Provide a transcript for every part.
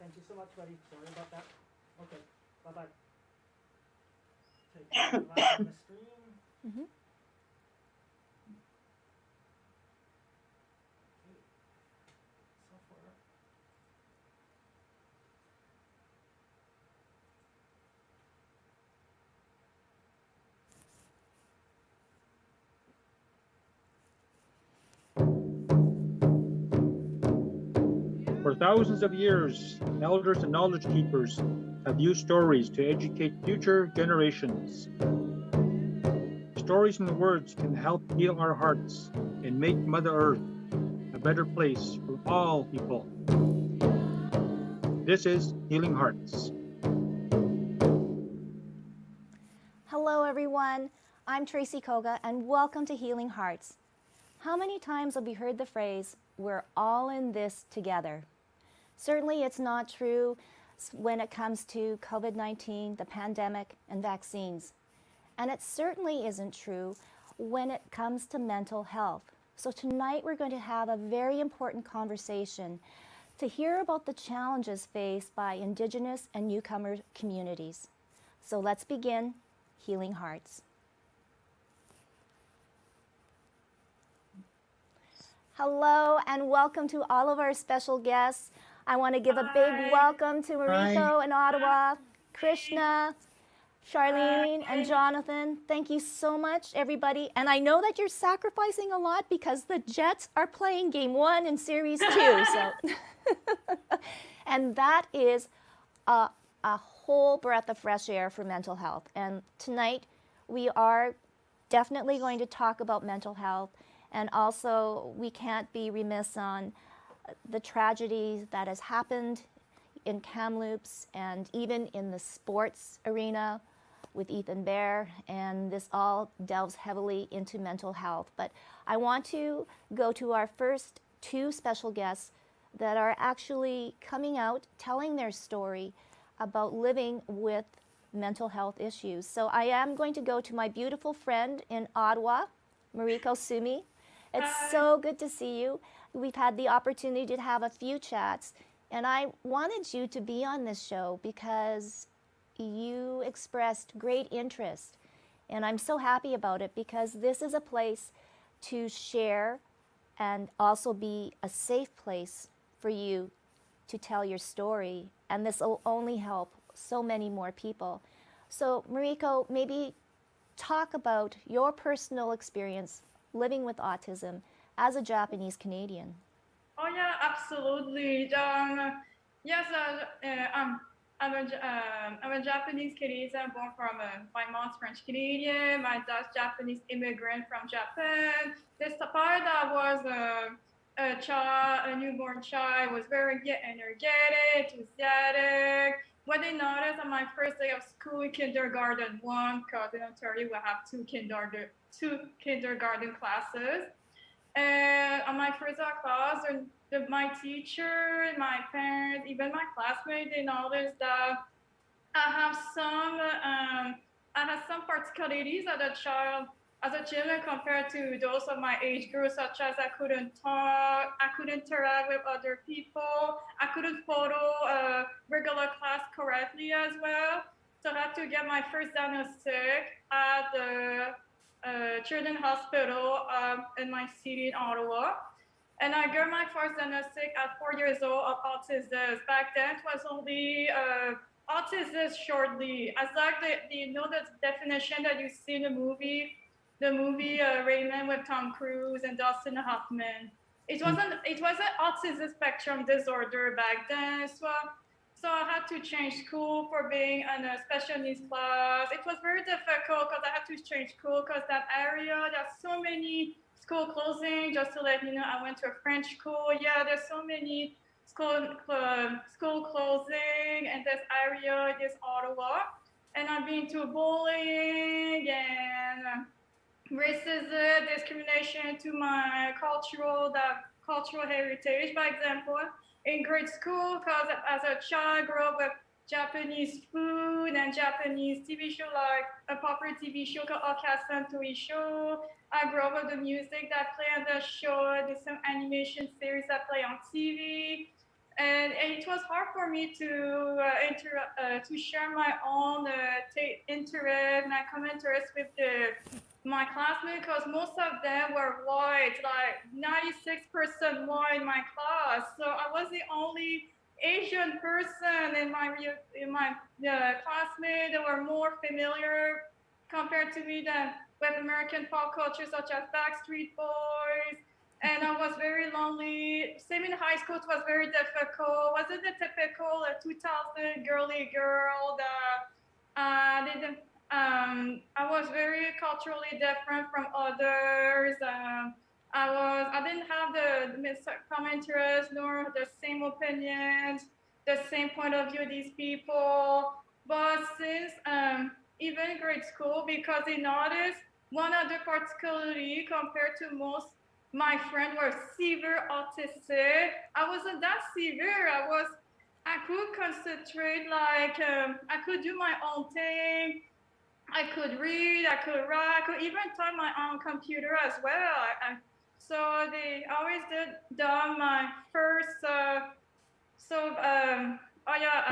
Thank you so much, buddy. Sorry about that. Okay, bye-bye. Take live on the screen. Mm-hmm. Okay, so far. For thousands of years, elders and knowledge keepers have used stories to educate future generations. Stories and words can help heal our hearts and make Mother Earth a better place for all people. This is Healing Hearts. Hello, everyone. I'm Tracy Koga, and welcome to Healing Hearts. How many times have we heard the phrase, "We're all in this together"? Certainly, it's not true when it comes to COVID-19, the pandemic, and vaccines. And it certainly isn't true when it comes to mental health. So tonight, we're going to have a very important conversation to hear about the challenges faced by Indigenous and newcomer communities. So let's begin Healing Hearts. Hello and welcome to all of our special guests. I want to give a big welcome to Mariko in Ottawa, Krishna, Charlene, and Jonathan. Thank you so much, everybody. And I know that you're sacrificing a lot because the Jets are playing Game 1 in Series 2. And that is a whole breath of fresh air for mental health. And tonight, we are definitely going to talk about mental health. And also, we can't be remiss on the tragedy that has happened in Kamloops and even in the sports arena with Ethan Bear, and this all delves heavily into mental health. But I want to go to our first two special guests that are actually coming out, telling their story about living with mental health issues. So I am going to go to my beautiful friend in Ottawa, Mariko Sumi. It's so good to see you. We've had the opportunity to have a few chats, and I wanted you to be on this show because you expressed great interest. And I'm so happy about it because this is a place to share and also be a safe place for you to tell your story. And this will only help so many more people. So Mariko, maybe talk about your personal experience living with autism as a Japanese Canadian. Oh yeah, absolutely. Yes, I'm a Japanese Canadian born from my mom's French Canadian. My dad's Japanese immigrant from Japan. This part that was a child, a newborn child, was very energetic, enthusiastic. What they noticed on my first day of school, kindergarten one, because in Ontario we have two kindergarten classes. And on my first class, my teacher, my parents, even my classmates, they noticed that I have some particularities as a child compared to those of my age group, such as I couldn't talk, I couldn't interact with other people, I couldn't follow a regular class correctly as well. So I had to get my first diagnostic at the children's hospital in my city in Ottawa. And I got my first diagnostic at 4 years old of autism. Back then, it was only autism shortly. As like the definition that you see in the movie Raymond with Tom Cruise and Dustin Hoffman. It wasn't an autism spectrum disorder back then. So I had to change school for being in a special needs class. It was very difficult because I had to change school because that area, there's so many school closing. Just to let you know, I went to a French school. Yeah, there's so many school closing in this area, this Ottawa. And I've been to bullying and racism, discrimination to my cultural heritage. For example, in grade school, because as a child, I grew up with Japanese food and Japanese TV show, like a popular TV show called Okasan Toei Show. I grew up with the music that play on the show, there's some animation series that play on TV. and it was hard for me to share my own interest, my common interest with my classmates, because most of them were white, like 96% white in my class. So I was the only Asian person in my classmates that were more familiar compared to me than with American pop culture, such as Backstreet Boys. And I was very lonely. Same in high school, it was very difficult. Wasn't the typical 2000 girly girl that didn't. I was very culturally different from others. I didn't have the common interests nor the same opinions, the same point of view these people. But since even grade school, because I noticed one other particularity compared to most my friends were severe autistic. I wasn't that severe. I could concentrate, like I could do my own thing. I could read, I could write, I could even type my own computer as well. So they always done my first. Oh yeah,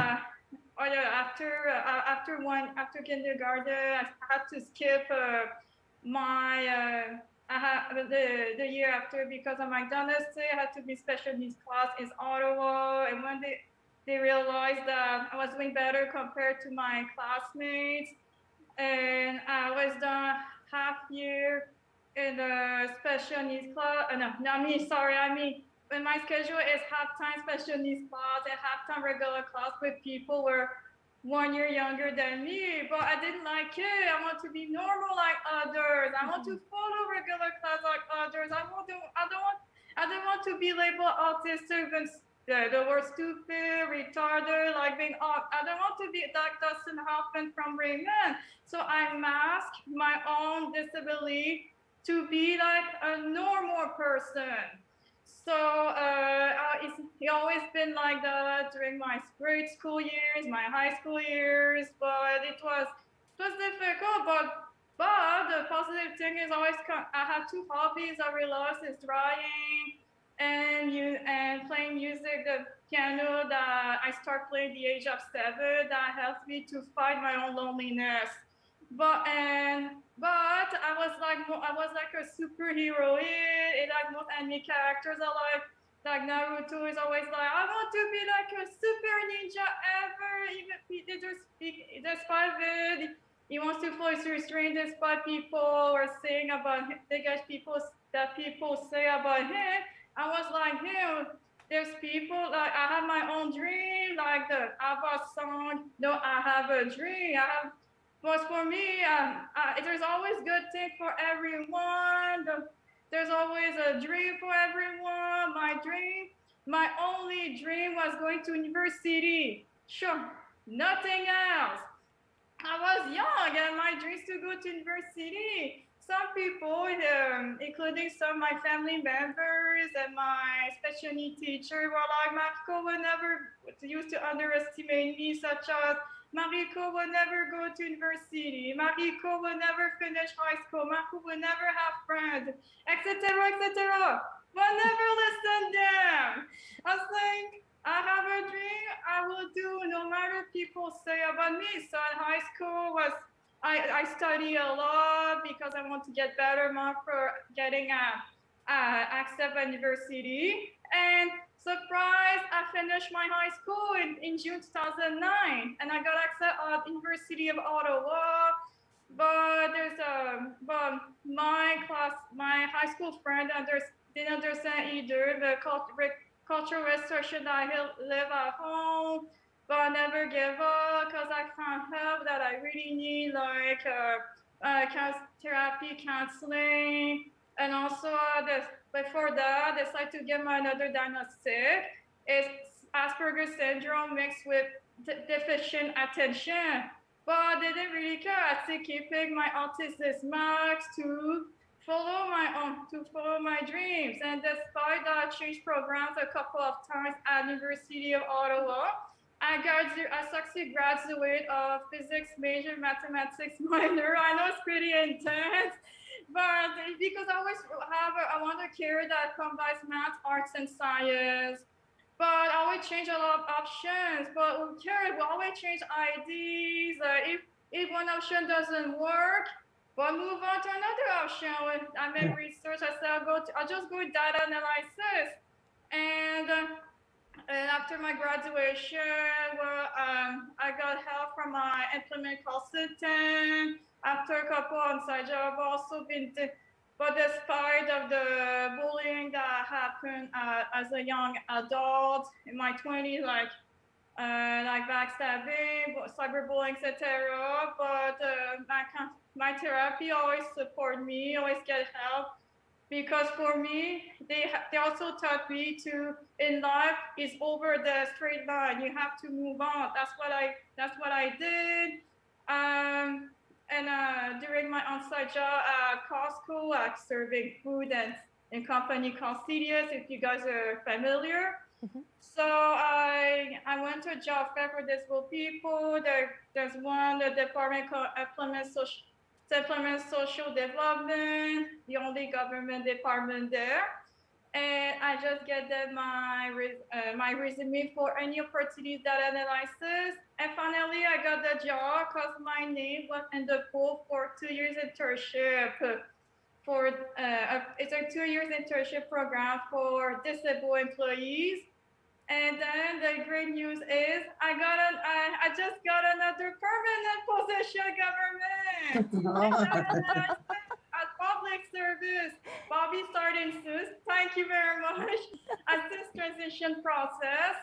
after kindergarten, I had to skip my I had the year after because of my dynasty. I had to be special needs class in Ottawa, and when they realized that I was doing better compared to my classmates, and I was done half year in the special needs class. No, I mean when my schedule is half-time special needs class and half-time regular class with people who were 1 year younger than me, but I didn't like it. I want to be normal like others. I want to follow regular class like others. I don't want to be labeled autistic and the word stupid, retarded, like being off. I don't want to be like Dustin Hoffman from Raymond. So I mask my own disability to be like a normal person. So it's always been like that during my grade school years, my high school years, but it was difficult. But the positive thing is I have two hobbies I realized is drawing and playing music, the piano that I start playing at the age of 7. That helps me to fight my own loneliness. But I was like a superhero. Like most anime characters are like Naruto is always like, I want to be like a super ninja ever. Even despite it, he wants to voice restraint despite people are saying about him, the guys people say about him. I was like him. There's people like I have my own dream, like the ABBA song. No, I have a dream. But for me, there's always good thing for everyone. There's always a dream for everyone. My only dream was going to university. Sure, nothing else. I was young and my dreams to go to university. Some people, including some of my family members and my special needs teacher, were like, Mariko will never used to underestimate me, such as Mariko will never go to university. Mariko will never finish high school. Mariko will never have friends, etc., etc. But never listen to them. I was like, I have a dream. I will do no matter people say about me. So in high school I study a lot because I want to get better mark for getting accept at university. And surprise, I finished my high school in June 2009, and I got accepted at University of Ottawa. But my high school friend didn't understand either the cultural restriction that I live at home. But I never give up because I found help that I really need, like therapy, counseling, and also before that, I decided to get my another diagnostic. It's Asperger's syndrome mixed with deficient attention. But they didn't really care. I still keeping my autistic marks to follow my dreams. And despite that, I changed programs a couple of times at University of Ottawa. I succeeded graduate of physics major, mathematics minor. I know it's pretty intense, but because I always I want a career that combines math, arts, and science. but I always change a lot of options. But who cares? We always change IDs. If one option doesn't work, we'll move on to another option. When I make research, I say I'll just go with data analysis. And after my graduation, well, I got help from my employment consultant. After a couple on-site jobs, I've also been, but despite of the bullying that happened as a young adult in my 20s, like backstabbing, cyberbullying, etc. But my therapy always support me, always get help, because for me, they also taught me to, in life is over the straight line. You have to move on. That's what I did. And during my on-site job at Costco, like serving food and in company called CDS, if you guys are familiar. So I went to a job fair for disabled people. There's one, the department called Implement Social Development, the only government department there. And I just get them my resume for any opportunity data analysis. And finally, I got the job because my name was in the pool for 2 years internship. It's a 2 years internship program for disabled employees. And then the great news is I just got another permanent position, government. At public service. Bobby starting soon. Thank you very much. At this transition process.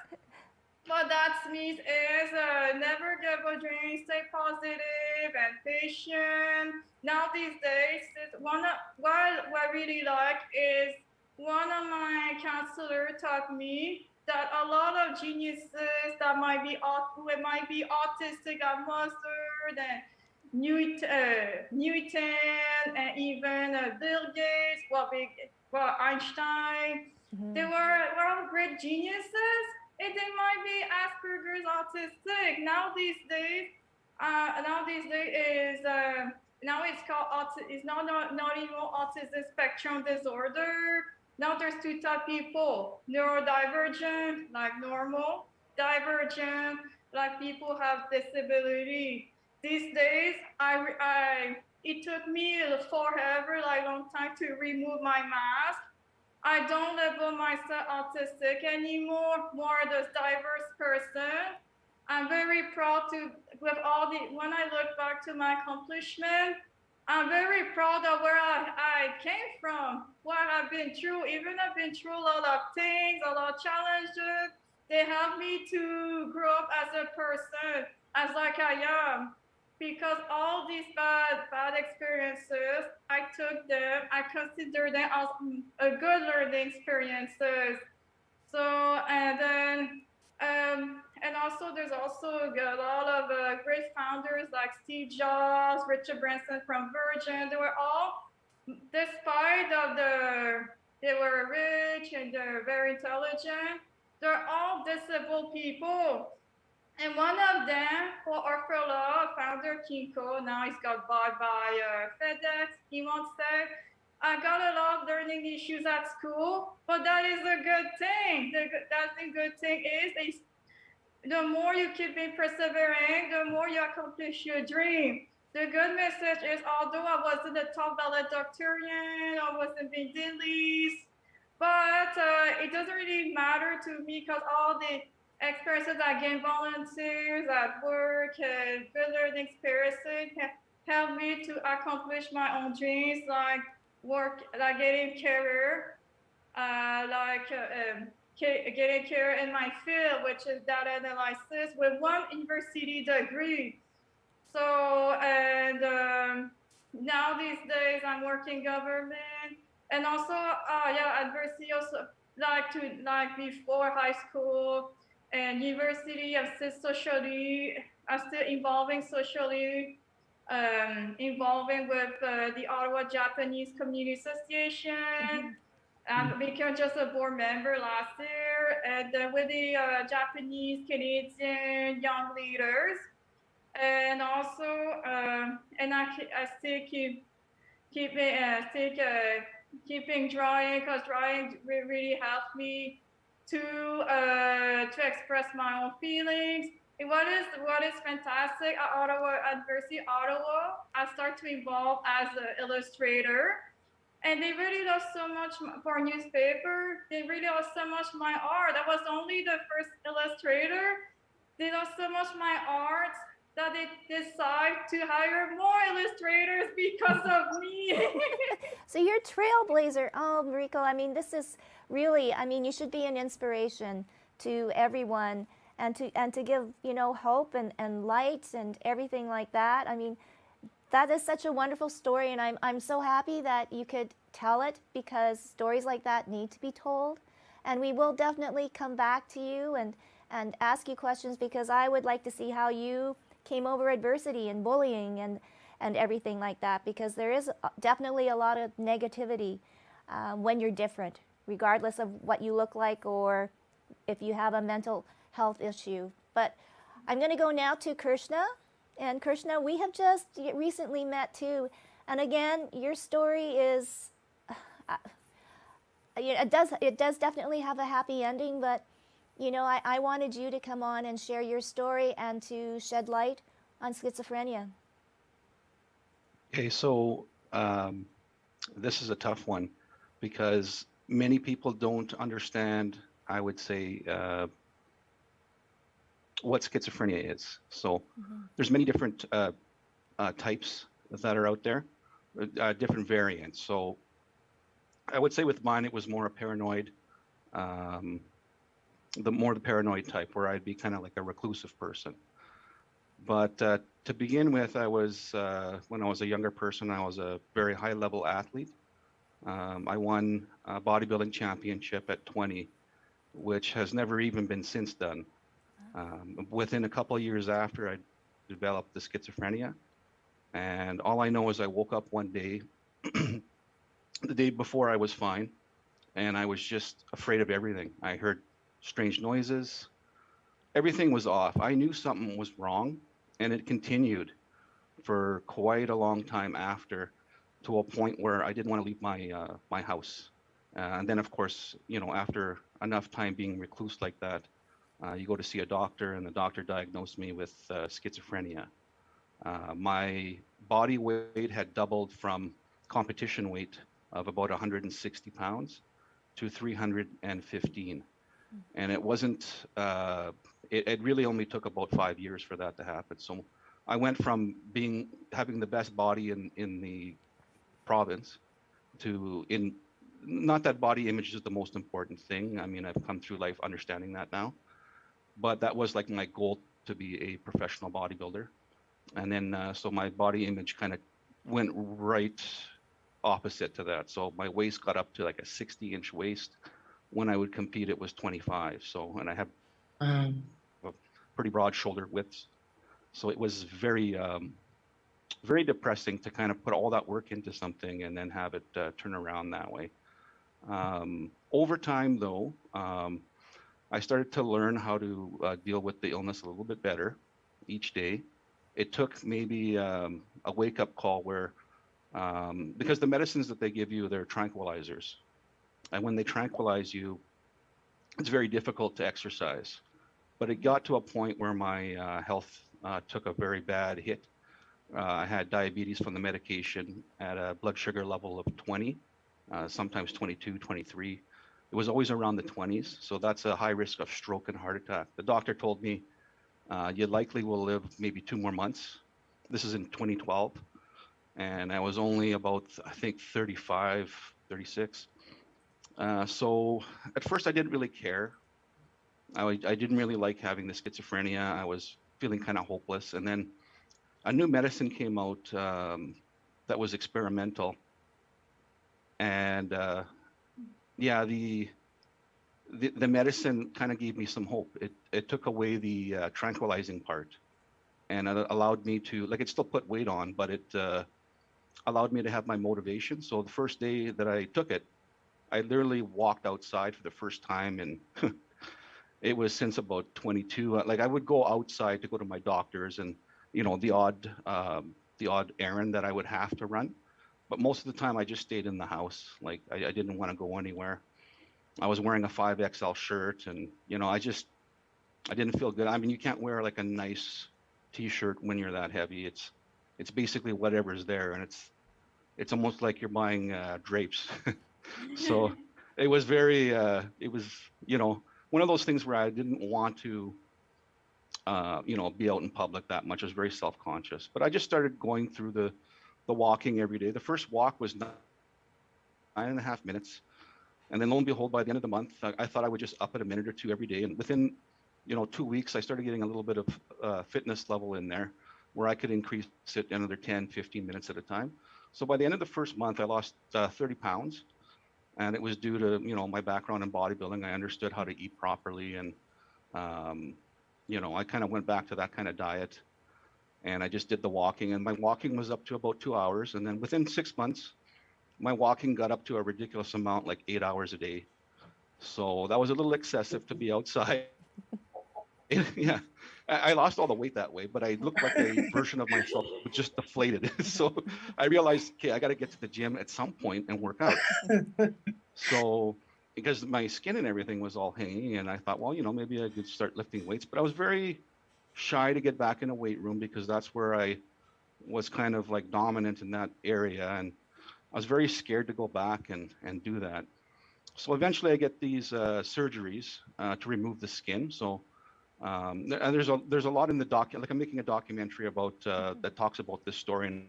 What that means is never give a dream, stay positive and patient. Now these days, what I really like is one of my counselors taught me that a lot of geniuses that might be autistic are mustard and Newton and even Bill Gates, Einstein. They were all great geniuses, and they might be Asperger's autistic. Now these days is now it's called it's not even autism spectrum disorder. Now there's two type of people: neurodivergent, like normal; divergent, like people have disability. These days, it took me forever, like long time to remove my mask. I don't label myself autistic anymore, more this diverse person. I'm very proud when I look back to my accomplishment, I'm very proud of where I came from, what I've been through. Even I've been through a lot of things, a lot of challenges. They helped me to grow up as a person, as like I am. Because all these bad experiences, I took them, I consider them as a good learning experiences. So, and then, and also there's also a lot of great founders like Steve Jobs, Richard Branson from Virgin. They were all, despite of they were rich and they're very intelligent, they're all disabled people. And one of them, for Orphala, founder Kinko, now he's got bought by FedEx. He once said, I got a lot of learning issues at school, but that is a good thing. That's the good thing is the more you keep being persevering, the more you accomplish your dream. The good message is, although I wasn't a top valedictorian, I wasn't being released, but it doesn't really matter to me because all the experiences I gained, volunteers at work and good learning experiences helped me to accomplish my own dreams, like getting career, getting career in my field, which is data analysis with one university degree. So, and now these days I'm working government, and also, adversity also, like before high school and university, I'm still involving socially, involving with the Ottawa Japanese Community Association. I became just a board member last year, and with the Japanese Canadian young leaders, and also, and I still keeping drawing, because drawing really helped me to express my own feelings. And what is fantastic at Ottawa, at University Ottawa, I start to evolve as an illustrator. And they really love so much for newspaper. They really love so much my art. I was only the first illustrator. They love so much my art that they decide to hire more illustrators because of me. So you're a trailblazer. Oh, Mariko, I mean, this is really, I mean, you should be an inspiration to everyone and to give, you know, hope and light and everything like that. I mean, that is such a wonderful story, and I'm so happy that you could tell it, because stories like that need to be told. And we will definitely come back to you and ask you questions, because I would like to see how you came over adversity and bullying and everything like that, because there is definitely a lot of negativity when you're different, regardless of what you look like or if you have a mental health issue. But I'm going to go now to Krishna. And Krishna, we have just recently met too. And again, your story is, it does definitely have a happy ending, but you know, I wanted you to come on and share your story and to shed light on schizophrenia. Okay, so this is a tough one, because many people don't understand, I would say, what schizophrenia is. So there's many different types that are out there, different variants. So I would say with mine, it was more a paranoid, the paranoid type, where I'd be kind of like a reclusive person. But to begin with, I was, when I was a younger person, I was a very high level athlete. I won a bodybuilding championship at 20, which has never even been since done. Within a couple of years after, I developed the schizophrenia. And all I know is I woke up one day, the day before I was fine, and I was just afraid of everything. I heard strange noises. Everything was off. I knew something was wrong, and it continued for quite a long time after, to a point where I didn't want to leave my house. And then, of course, you know, after enough time being recluse like that, you go to see a doctor, and the doctor diagnosed me with schizophrenia. My body weight had doubled from competition weight of about 160 pounds to 315. And it wasn't, it really only took about 5 years for that to happen. So I went from having the best body in the province to not that body image is the most important thing. I mean, I've come through life understanding that now, but that was like my goal, to be a professional bodybuilder. And then, so my body image kind of went right opposite to that. So my waist got up to like a 60-inch waist. When I would compete, it was 25. So, and I have a pretty broad shoulder widths. So it was very, very depressing to kind of put all that work into something and then have it turn around that way. Over time, though, I started to learn how to deal with the illness a little bit better each day. It took maybe a wake-up call where, because the medicines that they give you, they're tranquilizers. And when they tranquilize you, it's very difficult to exercise. But it got to a point where my health took a very bad hit. I had diabetes from the medication at a blood sugar level of 20, sometimes 22, 23. It was always around the 20s. So that's a high risk of stroke and heart attack. The doctor told me, you likely will live maybe 2 more months. This is in 2012. And I was only about, I think, 35, 36. So at first I didn't really care. I didn't really like having the schizophrenia. I was feeling kind of hopeless. And then a new medicine came out that was experimental. And yeah, the medicine kind of gave me some hope. It took away the tranquilizing part, and it allowed me to, like, it still put weight on, but it allowed me to have my motivation. So the first day that I took it, I literally walked outside for the first time, and it was since about 22. Like, I would go outside to go to my doctors, and you know, the odd errand that I would have to run, but most of the time I just stayed in the house. Like, I didn't want to go anywhere. I was wearing a 5XL shirt, and I didn't feel good. I mean, you can't wear like a nice t-shirt when you're that heavy. It's basically whatever's there, and it's almost like you're buying drapes. So it was very it was one of those things where I didn't want to be out in public that much. I was very self-conscious, but I just started going through the walking every day. The first walk was 9.5 minutes. And then lo and behold, by the end of the month, I thought I would just up it a minute or two every day. And within 2 weeks, I started getting a little bit of fitness level in there where I could increase it another 10, 15 minutes at a time. So by the end of the first month, I lost 30 pounds. And it was due to, my background in bodybuilding. I understood how to eat properly. And, I kind of went back to that kind of diet. And I just did the walking. And my walking was up to about 2 hours. And then within 6 months, my walking got up to a ridiculous amount, like 8 hours a day. So that was a little excessive to be outside. Yeah, I lost all the weight that way, but I looked like a version of myself, just deflated. So I realized, okay, I got to get to the gym at some point and work out. So because my skin and everything was all hanging, and I thought, well, maybe I could start lifting weights, but I was very shy to get back in a weight room because that's where I was kind of like dominant in that area. And I was very scared to go back and do that. So eventually I get these surgeries to remove the skin. So and there's a lot in the like I'm making a documentary about that talks about this story and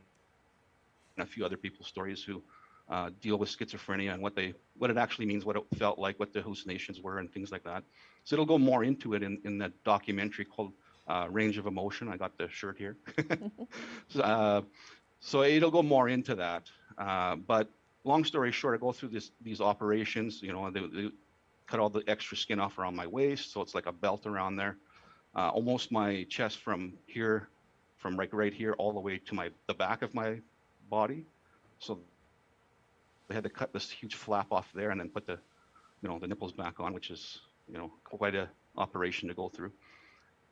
a few other people's stories who deal with schizophrenia and what it actually means, what it felt like, what the hallucinations were, and things like that. So it'll go more into it in that documentary called Range of Emotion. I got the shirt here. So it'll go more into that. But long story short, I go through these operations. They cut all the extra skin off around my waist, so it's like a belt around there, almost my chest from here, from like right here all the way to the back of my body. So they had to cut this huge flap off there and then put the nipples back on, which is quite a operation to go through.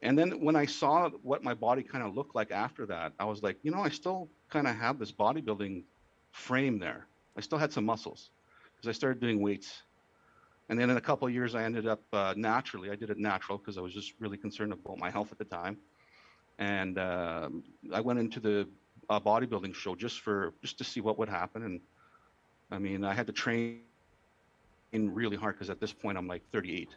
And then when I saw what my body kind of looked like after that, I was like, I still kind of have this bodybuilding frame there. I still had some muscles because I started doing weights. And then in a couple of years, I ended up naturally. I did it natural because I was just really concerned about my health at the time. And I went into the bodybuilding show just to see what would happen. And I mean, I had to train really hard because at this point I'm like 38.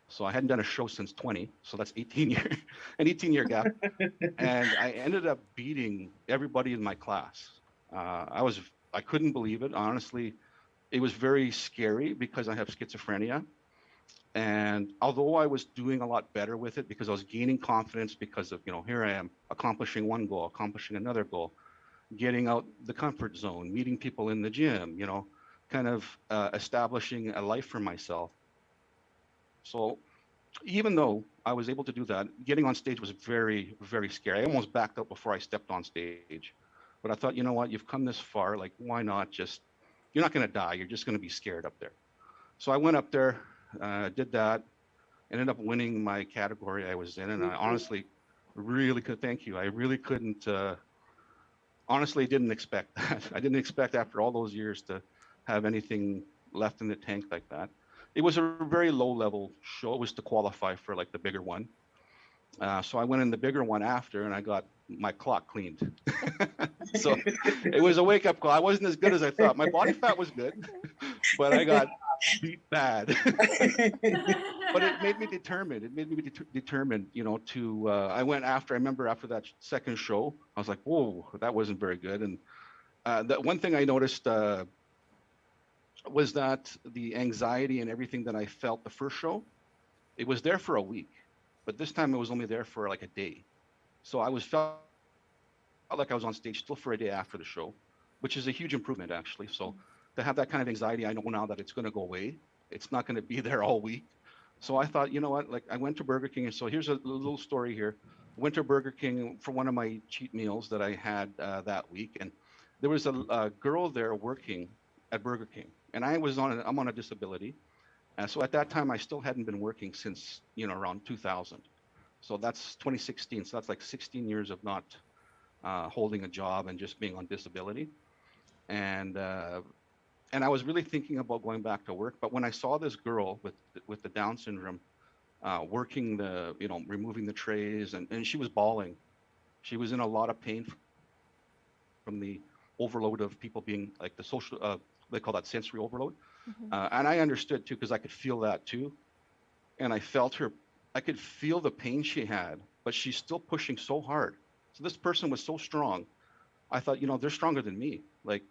So I hadn't done a show since 20, so that's an 18-year gap. And I ended up beating everybody in my class. I couldn't believe it. Honestly, it was very scary because I have schizophrenia. And although I was doing a lot better with it because I was gaining confidence because of, here I am accomplishing one goal, accomplishing another goal, getting out the comfort zone, meeting people in the gym, kind of establishing a life for myself. So even though I was able to do that, getting on stage was very, very scary. I almost backed up before I stepped on stage. But I thought, you know what, you've come this far, like, why not you're not going to die. You're just going to be scared up there. So I went up there, did that, ended up winning my category I was in. And I honestly really thank you. I really couldn't, honestly didn't expect that. I didn't expect after all those years to have anything left in the tank like that. It was a very low level show. It was to qualify for like the bigger one. So I went in the bigger one after and I got my clock cleaned. So it was a wake up call. I wasn't as good as I thought. My body fat was good, but I got beat bad. But it made me determined. It made me determined, I remember after that second show, I was like, whoa, that wasn't very good. And that one thing I noticed, was that the anxiety and everything that I felt the first show, it was there for a week, but this time it was only there for like a day. So I felt like I was on stage still for a day after the show, which is a huge improvement actually. So to have that kind of anxiety, I know now that it's going to go away. It's not going to be there all week. So I thought, you know what, like I went to Burger King. And so here's a little story here. I went to Burger King for one of my cheat meals that I had that week. And there was a girl there working at Burger King. And I'm on a disability. And so at that time, I still hadn't been working since, around 2000. So that's 2016. So that's like 16 years of not holding a job and just being on disability. And and I was really thinking about going back to work. But when I saw this girl with the Down syndrome working the, removing the trays, and she was bawling. She was in a lot of pain from the overload of people being like the social, they call that sensory overload. And I understood too, because I could feel that too. And I felt her, I could feel the pain she had, but she's still pushing so hard. So this person was so strong. I thought, they're stronger than me. Like,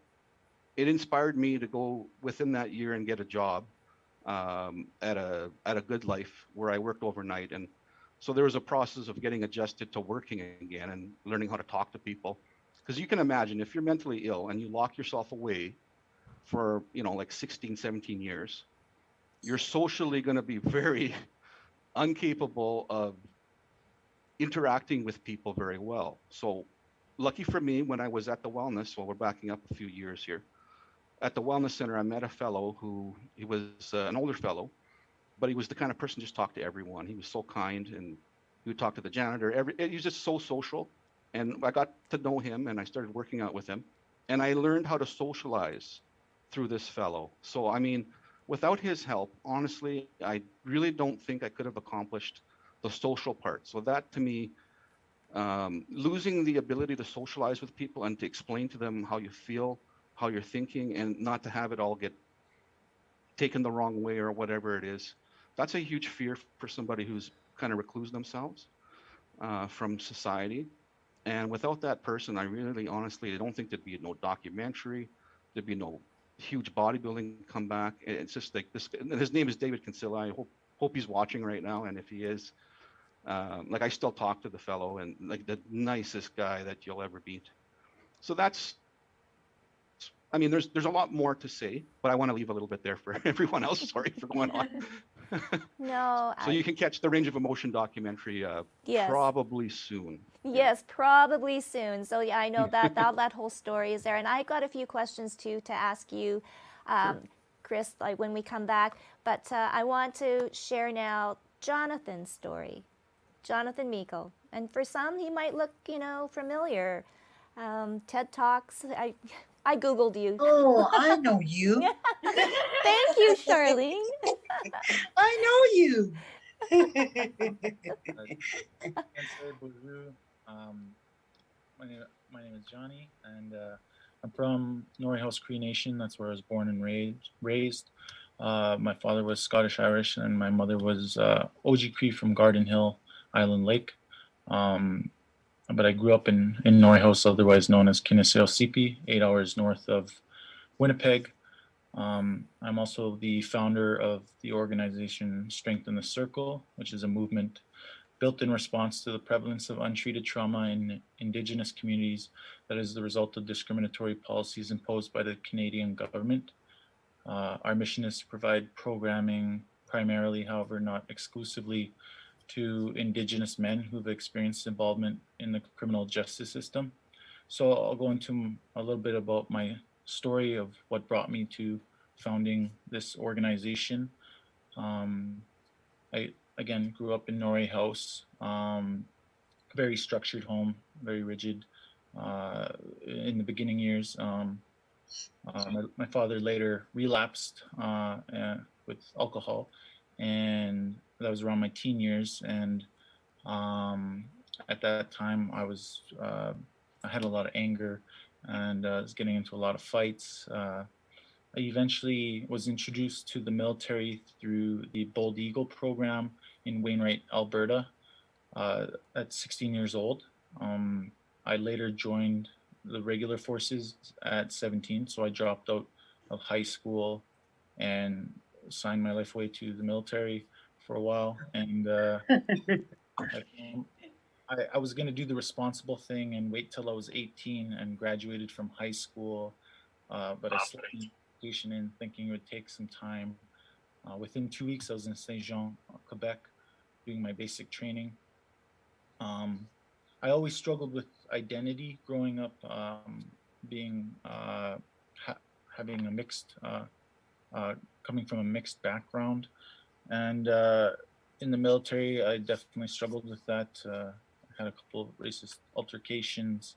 it inspired me to go within that year and get a job at a Good Life where I worked overnight. And so there was a process of getting adjusted to working again and learning how to talk to people. Because you can imagine if you're mentally ill and you lock yourself away for, like 16, 17 years, you're socially going to be very incapable of interacting with people very well. So lucky for me, when I was at the wellness, well, we're backing up a few years here. At the wellness center, I met a fellow who he was an older fellow, but he was the kind of person just talked to everyone. He was so kind, and he would talk to the janitor. He was just so social. And I got to know him, and I started working out with him, and I learned how to socialize through this fellow. So I mean, without his help, honestly, I really don't think I could have accomplished the social part. So that to me, losing the ability to socialize with people and to explain to them how you feel, how you're thinking, and not to have it all get taken the wrong way or whatever it is, that's a huge fear for somebody who's kind of recluse themselves from society. And without that person, I really honestly, I don't think there'd be no documentary, there'd be no huge bodybuilding comeback. It's just like this. His name is David Kinsella. I hope he's watching right now, and if he is, like I still talk to the fellow, and like the nicest guy that you'll ever meet. So that's, I mean, there's a lot more to say, but I want to leave a little bit there for everyone else. Sorry for going on. No, So you can catch the Range of Emotion documentary yes. Probably soon. Yes, probably soon. So yeah, I know that whole story is there, and I got a few questions too to ask you, Chris, like when we come back. But I want to share now Jonathan's story, Jonathan Meikle, and for some he might look, familiar. TED Talks. I googled you. Oh, I know you. Thank you, Charlene. I know you. My name is Johnny, and I'm from Norrie House Cree Nation. That's where I was born and raised. My father was Scottish Irish, and my mother was OG Cree from Garden Hill, Island Lake. But I grew up in Norrie House, otherwise known as Kinneseo-Sipi, 8 hours north of Winnipeg. I'm also the founder of the organization Strengthen the Circle, which is a movement built in response to the prevalence of untreated trauma in Indigenous communities that is the result of discriminatory policies imposed by the Canadian government. Our mission is to provide programming, primarily, however, not exclusively, to Indigenous men who've experienced involvement in the criminal justice system. So I'll go into a little bit about my story of what brought me to founding this organization. I, again, grew up in Norrie House, very structured home, very rigid in the beginning years. My father later relapsed with alcohol, and that was around my teen years. And at that time, I had a lot of anger, and I was getting into a lot of fights. I eventually was introduced to the military through the Bold Eagle program in Wainwright, Alberta, at 16 years old. I later joined the regular forces at 17, so I dropped out of high school and signed my life away to the military for a while. And I was going to do the responsible thing and wait till I was 18 and graduated from high school, but I slipped the application in thinking it would take some time. Within 2 weeks, I was in Saint Jean, Quebec, doing my basic training. I always struggled with identity growing up, having a mixed, coming from a mixed background. And in the military, I definitely struggled with that. I had a couple of racist altercations,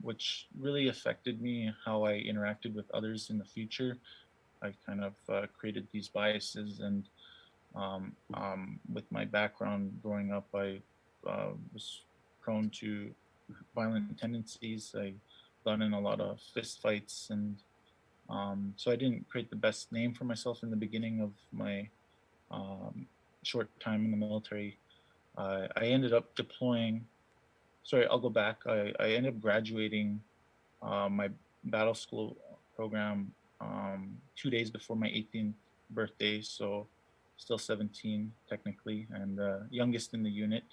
which really affected me, how I interacted with others in the future. I kind of created these biases, and with my background growing up, I was prone to violent tendencies. I got in a lot of fist fights, and so I didn't create the best name for myself in the beginning of my short time in the military. I ended up deploying. Sorry, I'll go back. I ended up graduating my battle school program 2 days before my 18th birthday, so still 17 technically, and youngest in the unit.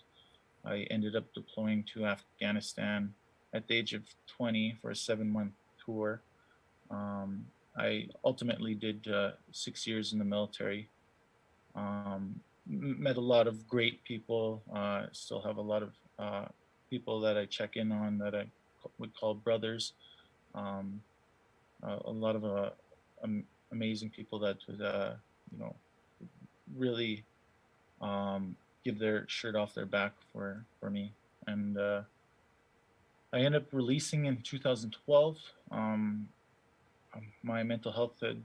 I ended up deploying to Afghanistan at the age of 20 for a 7-month tour. I ultimately did 6 years in the military. Met a lot of great people. Still have a lot of people that I check in on that I would call brothers. A lot of amazing people that would, really give their shirt off their back for me. And I ended up releasing in 2012. My mental health had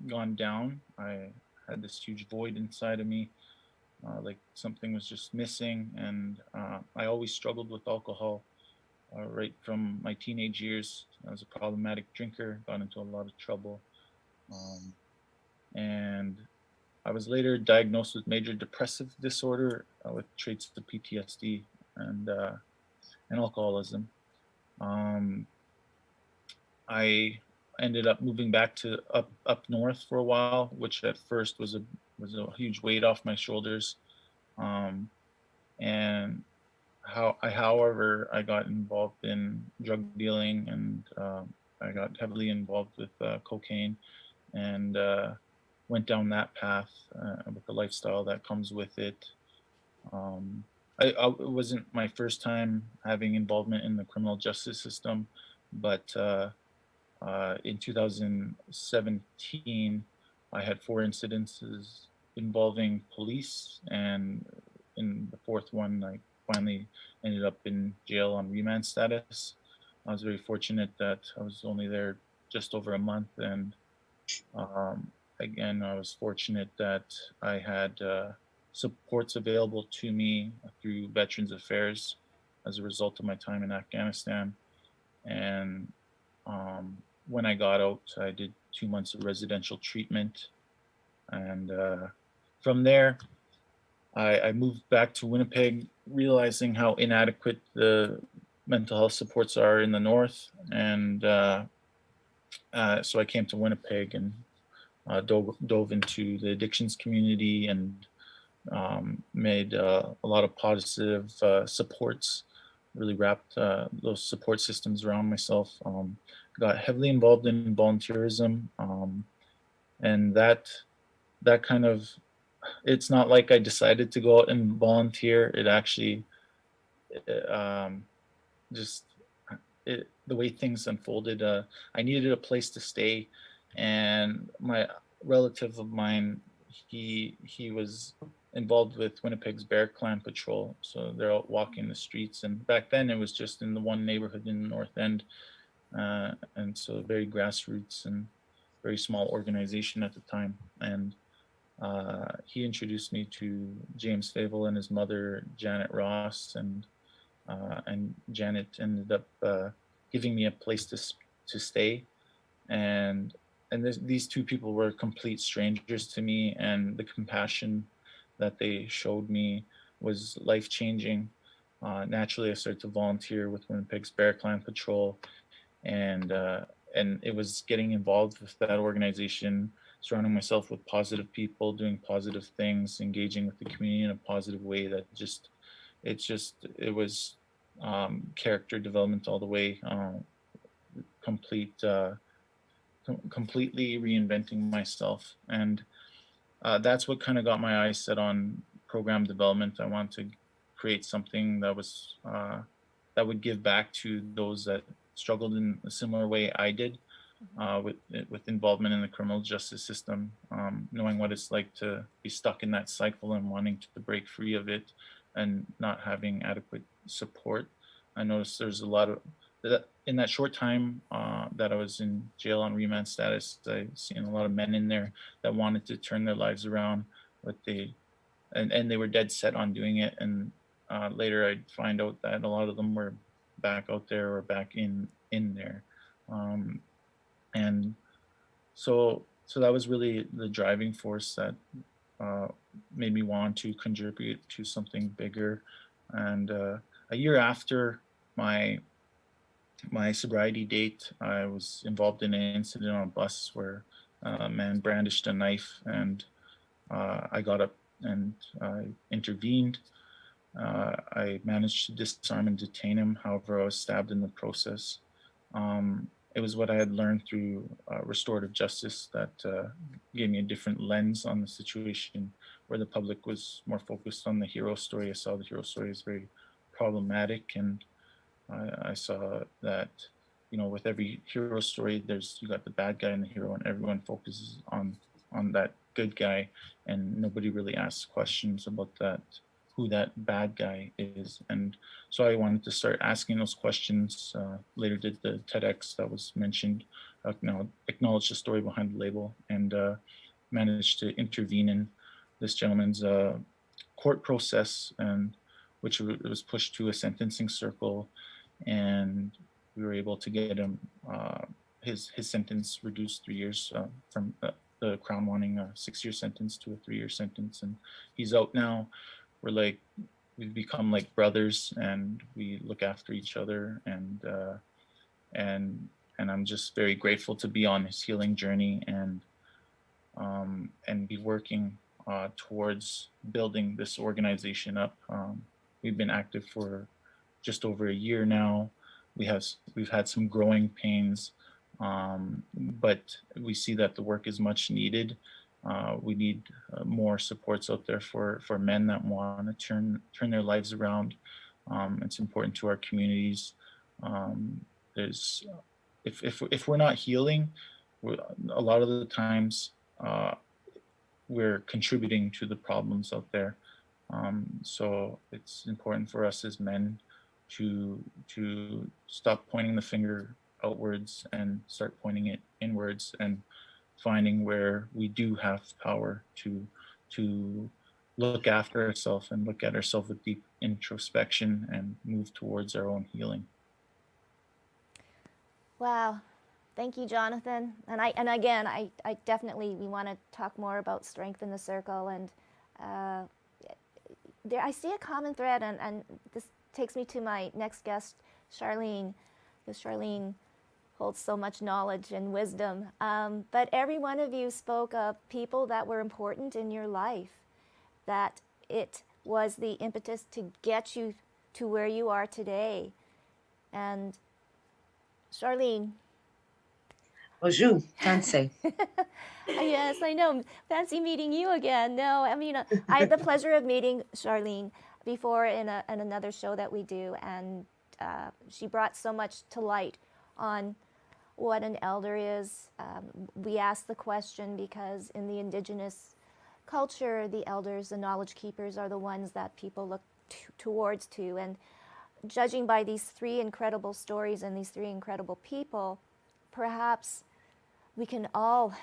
gone down. I had this huge void inside of me, like something was just missing. And I always struggled with alcohol right from my teenage years. I was a problematic drinker, got into a lot of trouble. And I was later diagnosed with major depressive disorder with traits of PTSD and alcoholism. I ended up moving back to up north for a while, which at first was a huge weight off my shoulders. And however, I got involved in drug dealing, and I got heavily involved with cocaine, and went down that path with the lifestyle that comes with it. It wasn't my first time having involvement in the criminal justice system, but in 2017, I had 4 incidences involving police, and in the 4th one, I finally ended up in jail on remand status. I was very fortunate that I was only there just over a month, and again, I was fortunate that I had supports available to me through Veterans Affairs as a result of my time in Afghanistan. And when I got out, I did 2 months of residential treatment. And from there, I moved back to Winnipeg, realizing how inadequate the mental health supports are in the north. And so I came to Winnipeg and dove into the addictions community, and made a lot of positive supports, really wrapped those support systems around myself. Got heavily involved in volunteerism, and that kind of, it's not like I decided to go out and volunteer. It actually the way things unfolded, I needed a place to stay, and my relative of mine, he was involved with Winnipeg's Bear Clan Patrol, so they're out walking the streets. And back then, it was just in the one neighborhood in the North End, and so very grassroots and very small organization at the time. And he introduced me to James Favel and his mother, Janet Ross, and Janet ended up giving me a place to stay. And these 2 people were complete strangers to me, and the compassion that they showed me was life-changing. Naturally, I started to volunteer with Winnipeg's Bear Clan Patrol, and it was getting involved with that organization, surrounding myself with positive people, doing positive things, engaging with the community in a positive way. That it was character development all the way, completely reinventing myself. And that's what kind of got my eyes set on program development. I wanted to create something that was that would give back to those that struggled in a similar way I did, with involvement in the criminal justice system, knowing what it's like to be stuck in that cycle and wanting to break free of it and not having adequate support. I noticed there's a lot of that in that short time that I was in jail on remand status. I've seen a lot of men in there that wanted to turn their lives around, but and they were dead set on doing it. And later I'd find out that a lot of them were back out there or back in there. And so that was really the driving force that made me want to contribute to something bigger. And a year after my sobriety date, I was involved in an incident on a bus where a man brandished a knife, and I got up and I intervened. I managed to disarm and detain him. However, I was stabbed in the process. It was what I had learned through restorative justice that gave me a different lens on the situation, where the public was more focused on the hero story. I saw the hero story as very problematic, and I saw that, you know, with every hero story, you got the bad guy and the hero, and everyone focuses on that good guy, and nobody really asks questions about who that bad guy is. And so I wanted to start asking those questions. Later did the TEDx that was mentioned, acknowledge the story behind the label, and managed to intervene in this gentleman's court process, and which was pushed to a sentencing circle, and we were able to get him his sentence reduced 3 years from the Crown wanting a 6-year sentence to a 3-year sentence, and he's out now. We've become like brothers, and we look after each other, and I'm just very grateful to be on his healing journey, and be working towards building this organization up. We've been active for just over a year now. We've had some growing pains, but we see that the work is much needed. We need more supports out there for men that want to turn their lives around. It's important to our communities. If we're not healing, a lot of the times we're contributing to the problems out there. So it's important for us as men to stop pointing the finger outwards and start pointing it inwards, and finding where we do have power to look after ourselves and look at ourselves with deep introspection and move towards our own healing. Wow. Thank you, Jonathan. And again, I definitely, we want to talk more about strength in the circle. And there, I see a common thread, and this takes me to my next guest, Charlene, because Charlene holds so much knowledge and wisdom. But every one of you spoke of people that were important in your life, that it was the impetus to get you to where you are today. And Charlene. Bonjour, fancy. Yes, I know. Fancy meeting you again. No, I mean, I had the pleasure of meeting Charlene before in another show that we do, and she brought so much to light on what an elder is. We asked the question because in the Indigenous culture, the elders, the knowledge keepers, are the ones that people look towards to. And judging by these 3 incredible stories and these 3 incredible people, perhaps we can all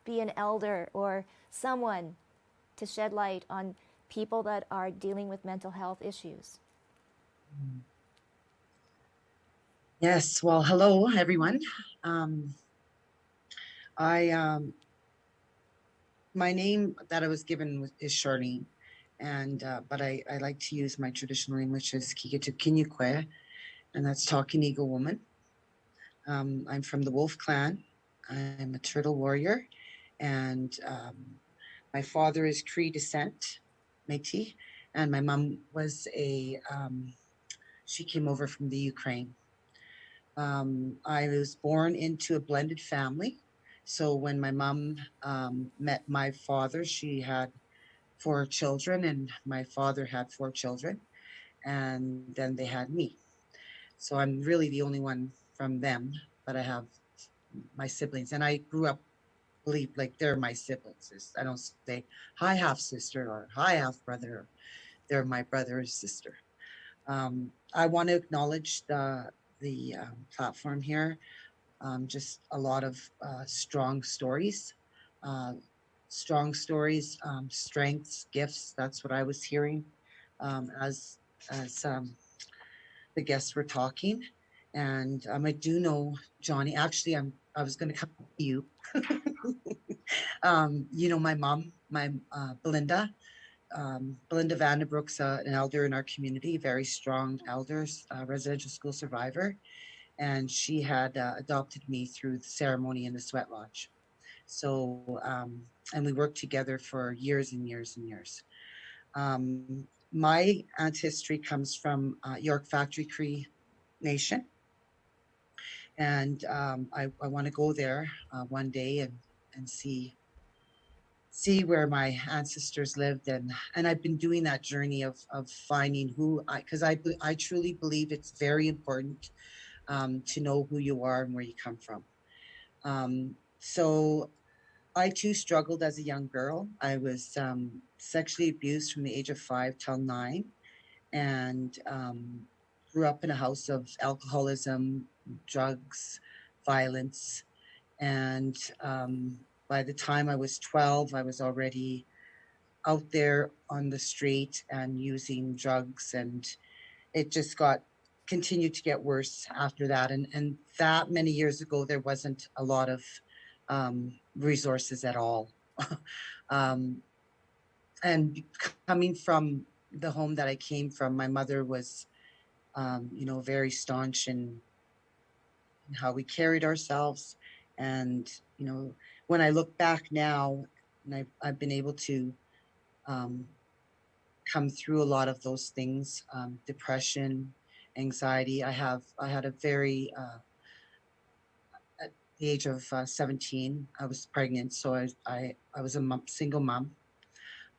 be an elder or someone to shed light on people that are dealing with mental health issues. Yes, well, hello, everyone. My name that I was given is Charlene, and but I like to use my traditional name, which is Kikitukinique, and that's Talking Eagle Woman. I'm from the Wolf Clan. I'm a turtle warrior, and my father is Cree descent, Meikle, and my mom was she came over from the Ukraine. I was born into a blended family. So when my mom met my father, she had 4 children, and my father had 4 children, and then they had me. So I'm really the only one from them, but I have my siblings, and I grew up believe like they're my siblings. I don't say hi half sister or hi half brother. They're my brother or sister. I want to acknowledge the platform here. Just a lot of strong stories, uh, strengths, gifts. That's what I was hearing as the guests were talking. And I do know Johnny. Actually, I was going to come to you. You know, my mom, my Belinda. Belinda Vanderbroek's an elder in our community, very strong elders, residential school survivor, and she had adopted me through the ceremony in the sweat lodge. So, and we worked together for years and years and years. My ancestry comes from York Factory Cree Nation, and I want to go there one day and see where my ancestors lived, and I've been doing that journey of finding who I, because I truly believe it's very important to know who you are and where you come from. So I too struggled as a young girl. I was sexually abused from the age of 5 till 9, and grew up in a house of alcoholism, drugs, violence, and by the time I was 12, I was already out there on the street and using drugs, and it just continued to get worse after that. And that many years ago, there wasn't a lot of resources at all. um, and coming from the home that I came from, my mother was, you know, very staunch in how we carried ourselves. And, you know, when I look back now, and I've been able to come through a lot of those things, depression, anxiety. I had a very, at the age of 17, I was pregnant. So I was a single mom.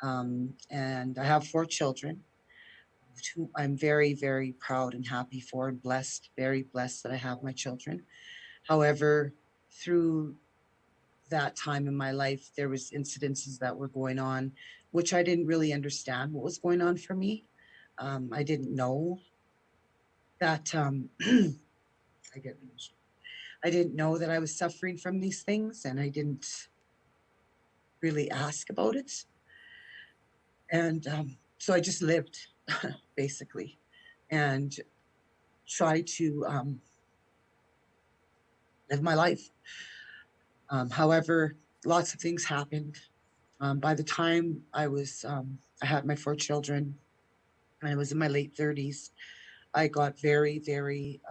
And I have 4 children, who I'm very, very proud and happy for, and blessed, very blessed that I have my children. However, through that time in my life, there was incidences that were going on, which I didn't really understand what was going on for me. I didn't know that I get emotional. I didn't know that I was suffering from these things, and I didn't really ask about it. And so I just lived, basically, and tried to live my life. However, lots of things happened. By the time I had my 4 children, and I was in my late 30s, I got very, very,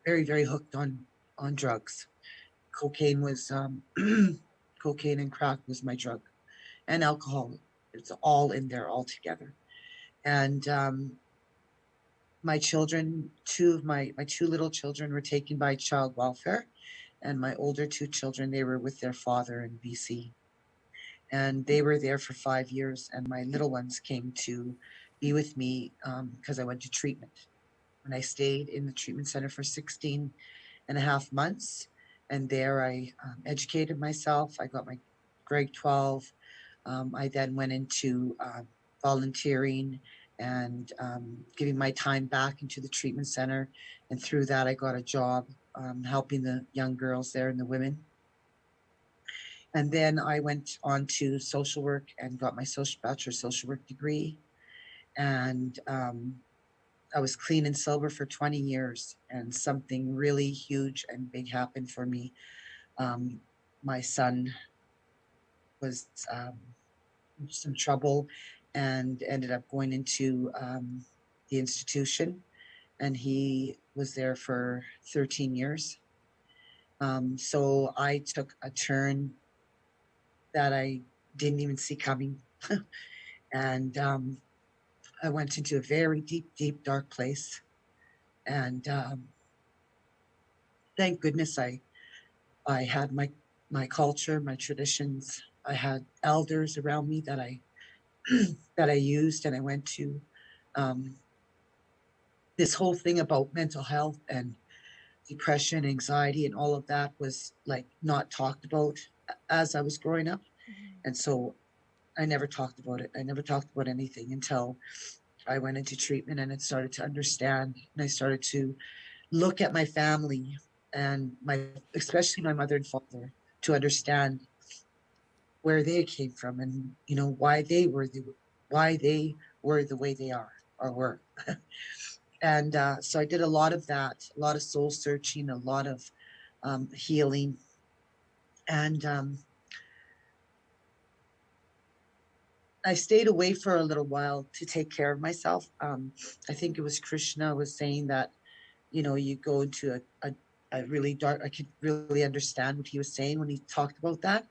very, very hooked on drugs. Cocaine was, cocaine and crack was my drug, and alcohol. It's all in there all together. And my children, my 2 little children were taken by child welfare, and my older 2 children, they were with their father in BC. And they were there for 5 years, and my little ones came to be with me because I went to treatment. And I stayed in the treatment center for 16 and a half months. And there I educated myself. I got my grade 12. I then went into volunteering and giving my time back into the treatment center. And through that, I got a job helping the young girls there and the women. And then I went on to social work and got my bachelor social work degree. And I was clean and sober for 20 years, and something really huge and big happened for me. My son was in some trouble and ended up going into the institution, and he was there for 13 years. So I took a turn that I didn't even see coming. And I went into a very deep, deep, dark place. And thank goodness I had my culture, my traditions. I had elders around me that I that I used, and I went to. This whole thing about mental health and depression, anxiety, and all of that was like not talked about as I was growing up. And so I never talked about it. I never talked about anything until I went into treatment and I started to understand, and I started to look at my family and especially my mother and father, to understand where they came from, and why they were the way they are or were. And so I did a lot of that, a lot of soul searching, a lot of healing. And I stayed away for a little while to take care of myself. I think it was Krishna was saying that, you go into a really dark, I could really understand what he was saying when he talked about that,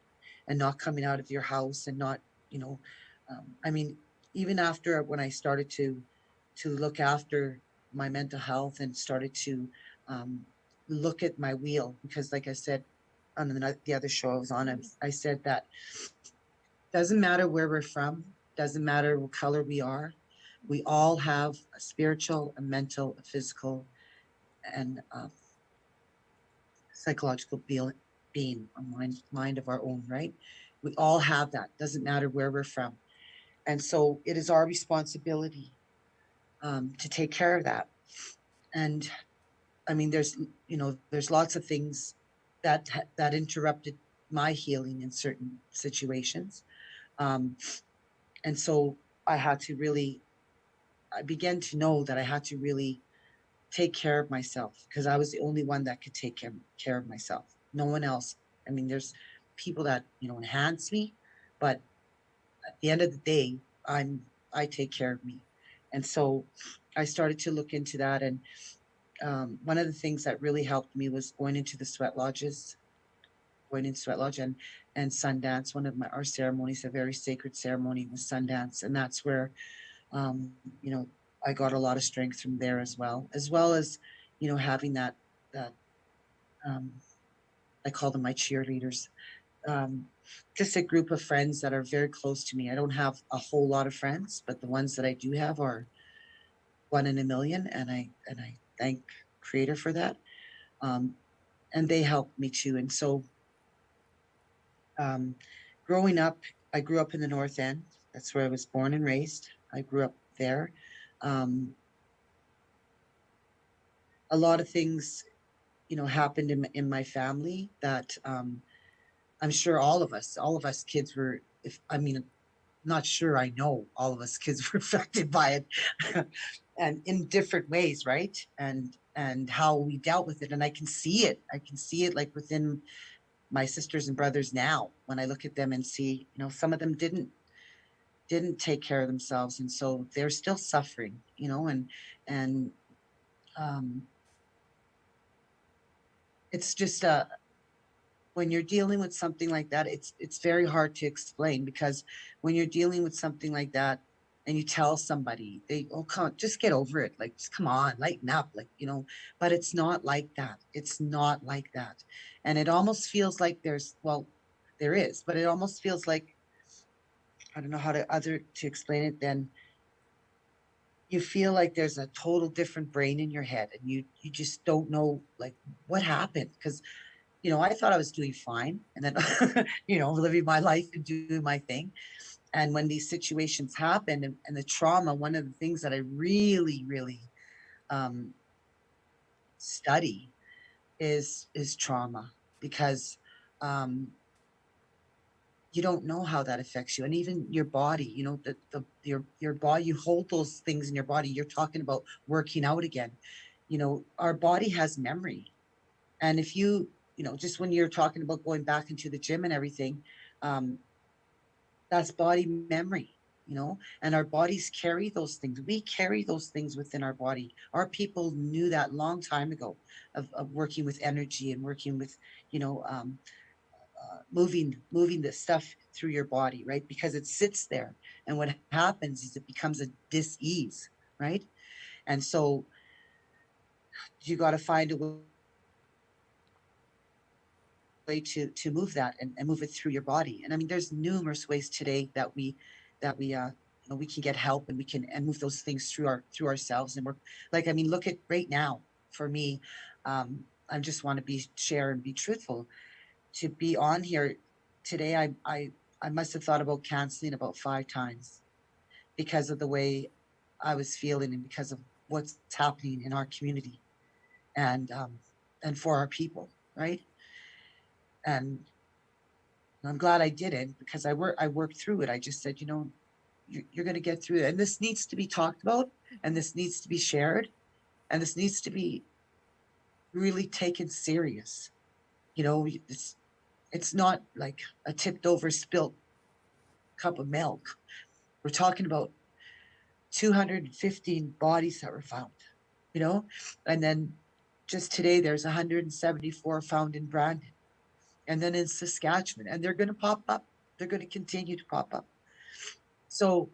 and not coming out of your house and not, you know, I mean, even after when I started to look after my mental health and started to look at my wheel, because like I said on the other show I was on, I said that doesn't matter where we're from, doesn't matter what color we are, we all have a spiritual, a mental, a physical, and psychological being, a mind of our own, right? We all have that, doesn't matter where we're from. And so it is our responsibility to take care of that. And I mean, there's lots of things that interrupted my healing in certain situations. And so I began to know that I had to really take care of myself, because I was the only one that could take care of myself. No one else. I mean, there's people that, enhance me, but at the end of the day, I take care of me. And so I started to look into that. And one of the things that really helped me was going into the sweat lodges, going in sweat lodge and Sundance. One of our ceremonies, a very sacred ceremony, was Sundance. And that's where, you know, I got a lot of strength from there as well as, having that, um, I call them my cheerleaders, just a group of friends that are very close to me. I don't have a whole lot of friends, but the ones that I do have are one in a million. And I thank Creator for that. And they helped me too. And so, growing up, I grew up in the North End. That's where I was born and raised. I grew up there. A lot of things, happened in my family that I'm sure all of us kids were, not sure, I know all of us kids were affected by it and in different ways, right? And how we dealt with it. And I can see it like within my sisters and brothers now, when I look at them and see, some of them didn't take care of themselves, and so they're still suffering, and um it's just when you're dealing with something like that, it's very hard to explain, because when you're dealing with something like that and you tell somebody, they, oh, come on, just get over it, like, just come on, lighten up, like, but it's not like that. It's not like that. And it almost feels like there is, but it almost feels like, I don't know how to explain it, then you feel like there's a total different brain in your head, and you just don't know, like, what happened, because I thought I was doing fine, and then living my life and doing my thing. And when these situations happen, and the trauma, one of the things that I really, really study is trauma, because you don't know how that affects you, and even your body. Your body, you hold those things in your body. You're talking about working out again. Our body has memory, and if just when you're talking about going back into the gym and everything, that's body memory, and our bodies carry those things. We carry those things within our body. Our people knew that long time ago, of working with energy and working with, moving the stuff through your body, right? Because it sits there, and what happens is it becomes a dis-ease, right? And so you got to find a way to move that, and move it through your body. And I mean, there's numerous ways today that we we can get help, and we can move those things through ourselves. And we're like, I mean, look at right now for me. I just want to share and be truthful. To be on here today, I must have thought about canceling about 5 times because of the way I was feeling and because of what's happening in our community and for our people, right? And I'm glad I didn't because I worked through it. I just said, you're going to get through it. And this needs to be talked about, and this needs to be shared, and this needs to be really taken serious. It's not like a tipped over spilt cup of milk. We're talking about 215 bodies that were found, and then just today there's 174 found in Brandon, and then in Saskatchewan, and they're going to pop up. They're going to continue to pop up. So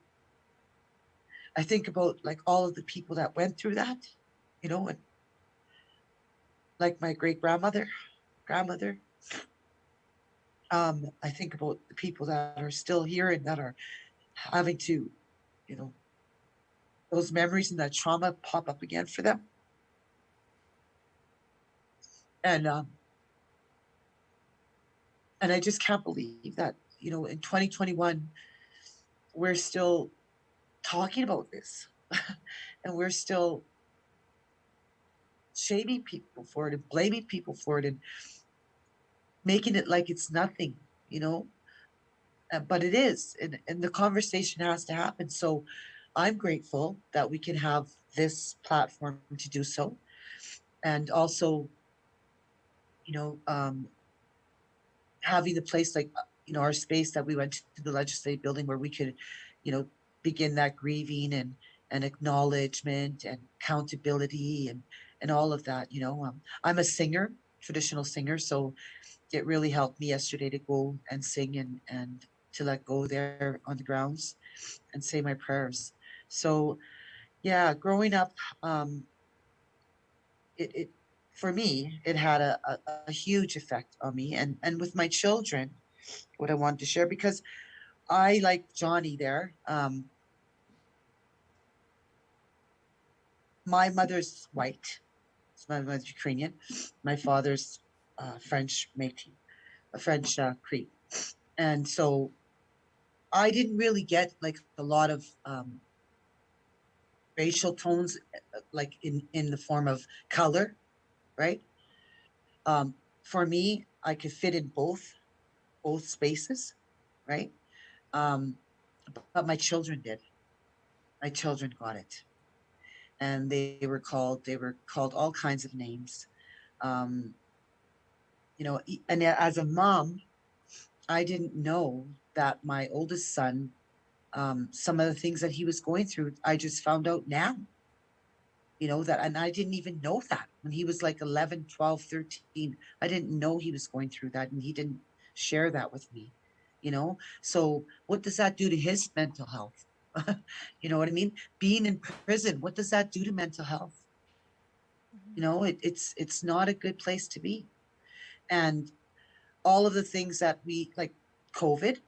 I think about like all of the people that went through that, and like my great grandmother. I think about the people that are still here and that are having to, those memories and that trauma pop up again for them. And I just can't believe that, in 2021, we're still talking about this and we're still shaming people for it and blaming people for it and making it like it's nothing, but it is, and the conversation has to happen. So I'm grateful that we can have this platform to do so, and also, having the place like, our space that we went to the legislative building where we could, begin that grieving and acknowledgement and accountability and all of that. I'm a singer, traditional singer, so it really helped me yesterday to go and sing and to let go there on the grounds and say my prayers. So yeah, growing up, it for me, it had a huge effect on me and with my children, what I wanted to share, because I, like Johnny there, my mother's white, my mother's Ukrainian, my father's French Meikle, a French Cree. And so I didn't really get like a lot of racial tones, like in the form of color, right? For me, I could fit in both spaces, right? But my children did. My children got it, and they were called all kinds of names. Um, and as a mom, I didn't know that my oldest son, some of the things that he was going through, I just found out now. That, and I didn't even know that when he was like 11, 12, 13. I didn't know he was going through that, and he didn't share that with me. So what does that do to his mental health? You know what I mean? Being in prison, what does that do to mental health? It's not a good place to be. And all of the things that we like, COVID,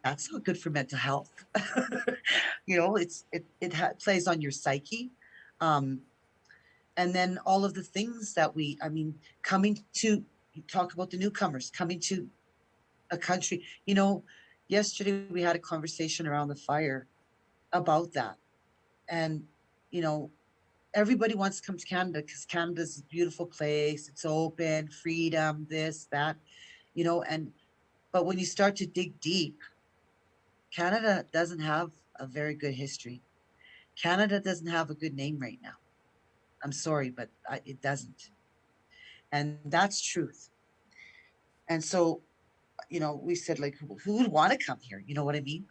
that's not good for mental health. It plays on your psyche. And then all of the things that coming to, you talk about the newcomers coming to a country. Yesterday we had a conversation around the fire about that. And, everybody wants to come to Canada because Canada's a beautiful place. It's open, freedom, this, that, but when you start to dig deep, Canada doesn't have a very good history. Canada doesn't have a good name right now. I'm sorry, but it doesn't. And that's truth. And so, we said, like, who would want to come here? You know what I mean?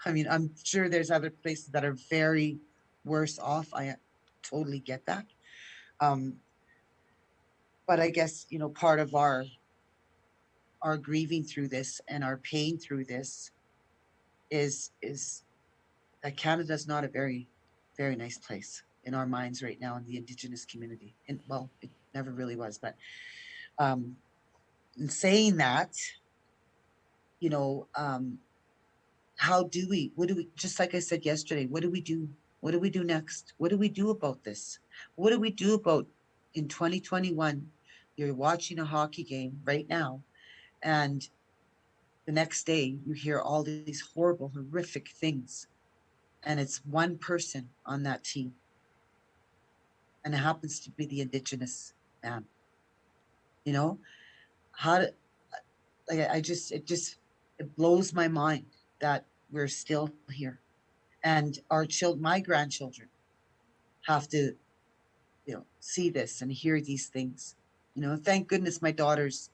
I'm sure there's other places that are very worse off. I totally get that. But I guess, part of our grieving through this and our pain through this is that Canada is not a very, very nice place in our minds right now in the Indigenous community. And well, it never really was, but in saying that, what do we, just like I said yesterday, what do we do? What do we do next? What do we do about this? What do we do about, in 2021, you're watching a hockey game right now, and the next day you hear all these horrible, horrific things. And it's one person on that team. And it happens to be the Indigenous man. You know, how to, like, it blows my mind that we're still here. And my grandchildren have to, see this and hear these things. Thank goodness my daughter's,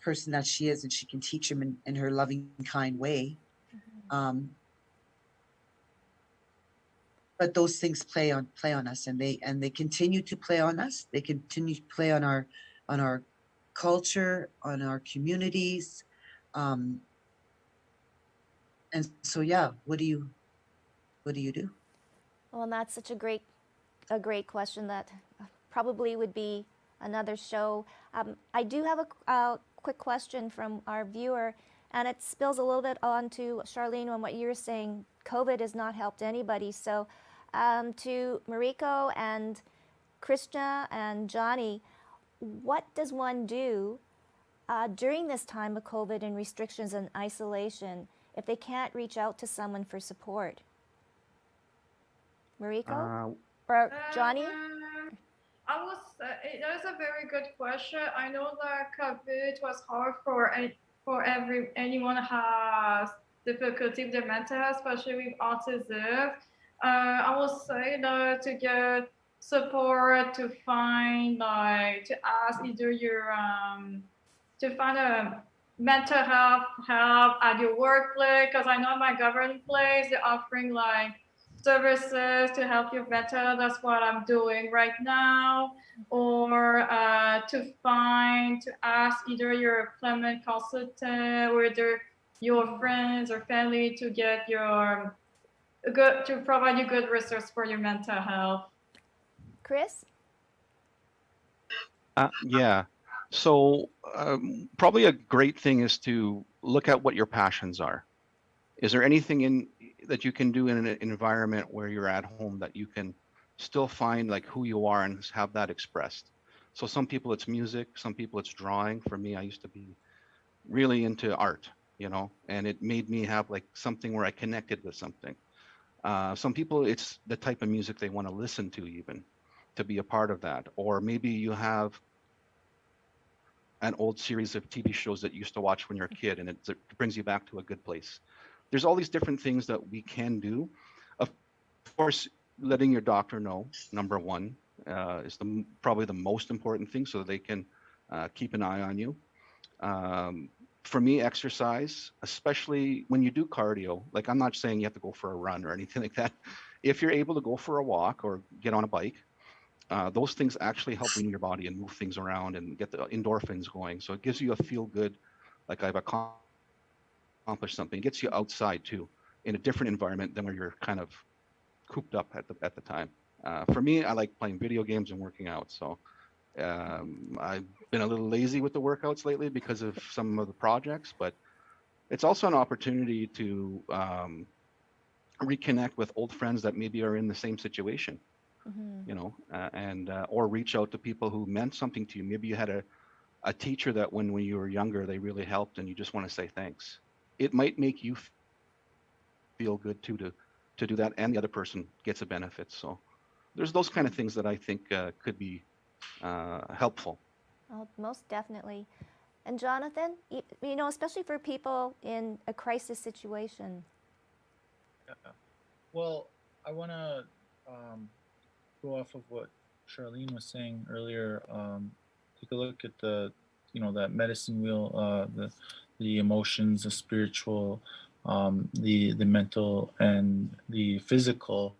person that she is, and she can teach them in her loving, kind way. But those things play on us, and they continue to play on us. They continue to play on our culture, on our communities. And so, yeah, what do you do? Well, and that's such a great question that probably would be another show. I do have a quick question from our viewer, and it spills a little bit onto Charlene on what you're saying. COVID has not helped anybody. So to Mariko and Krishna and Johnny, what does one do during this time of COVID and restrictions and isolation if they can't reach out to someone for support? Mariko or Johnny? I was. That is a very good question. I know that COVID was hard for anyone who has difficulty with their mental health, especially with autism. I would say that to get support, to find to ask either your to find a mental health help at your workplace, because I know my government place they're offering services to help you better. That's what I'm doing right now. Or to ask either your employment consultant or either your friends or family to get to provide you good resources for your mental health. Chris? Yeah. So probably a great thing is to look at what your passions are. Is there anything that you can do in an environment where you're at home that you can still find who you are and have that expressed? So some people it's music, some people it's drawing. For me, I used to be really into art, and it made me have something where I connected with something. Some people it's the type of music they want to listen to, even to be a part of that. Or maybe you have an old series of TV shows that you used to watch when you're a kid, and it brings you back to a good place. There's all these different things that we can do. Of course, letting your doctor know, number one, is probably the most important thing, so that they can keep an eye on you. For me, exercise, especially when you do cardio, I'm not saying you have to go for a run or anything like that. If you're able to go for a walk or get on a bike, those things actually help in your body and move things around and get the endorphins going. So it gives you a feel good, I've accomplished something. It gets you outside too, in a different environment than where you're kind of cooped up at the time. For me, I like playing video games and working out. So I've been a little lazy with the workouts lately because of some of the projects, but it's also an opportunity to reconnect with old friends that maybe are in the same situation. Or reach out to people who meant something to you. Maybe you had a teacher that when you were younger, they really helped and you just want to say thanks. It might make you feel good too to do that, and the other person gets a benefit. So there's those kind of things that I think could be helpful. Oh, most definitely. And Jonathan, especially for people in a crisis situation. Well, I want to go off of what Charlene was saying earlier. Take a look at that medicine wheel, the emotions, the spiritual, the mental, and the physical,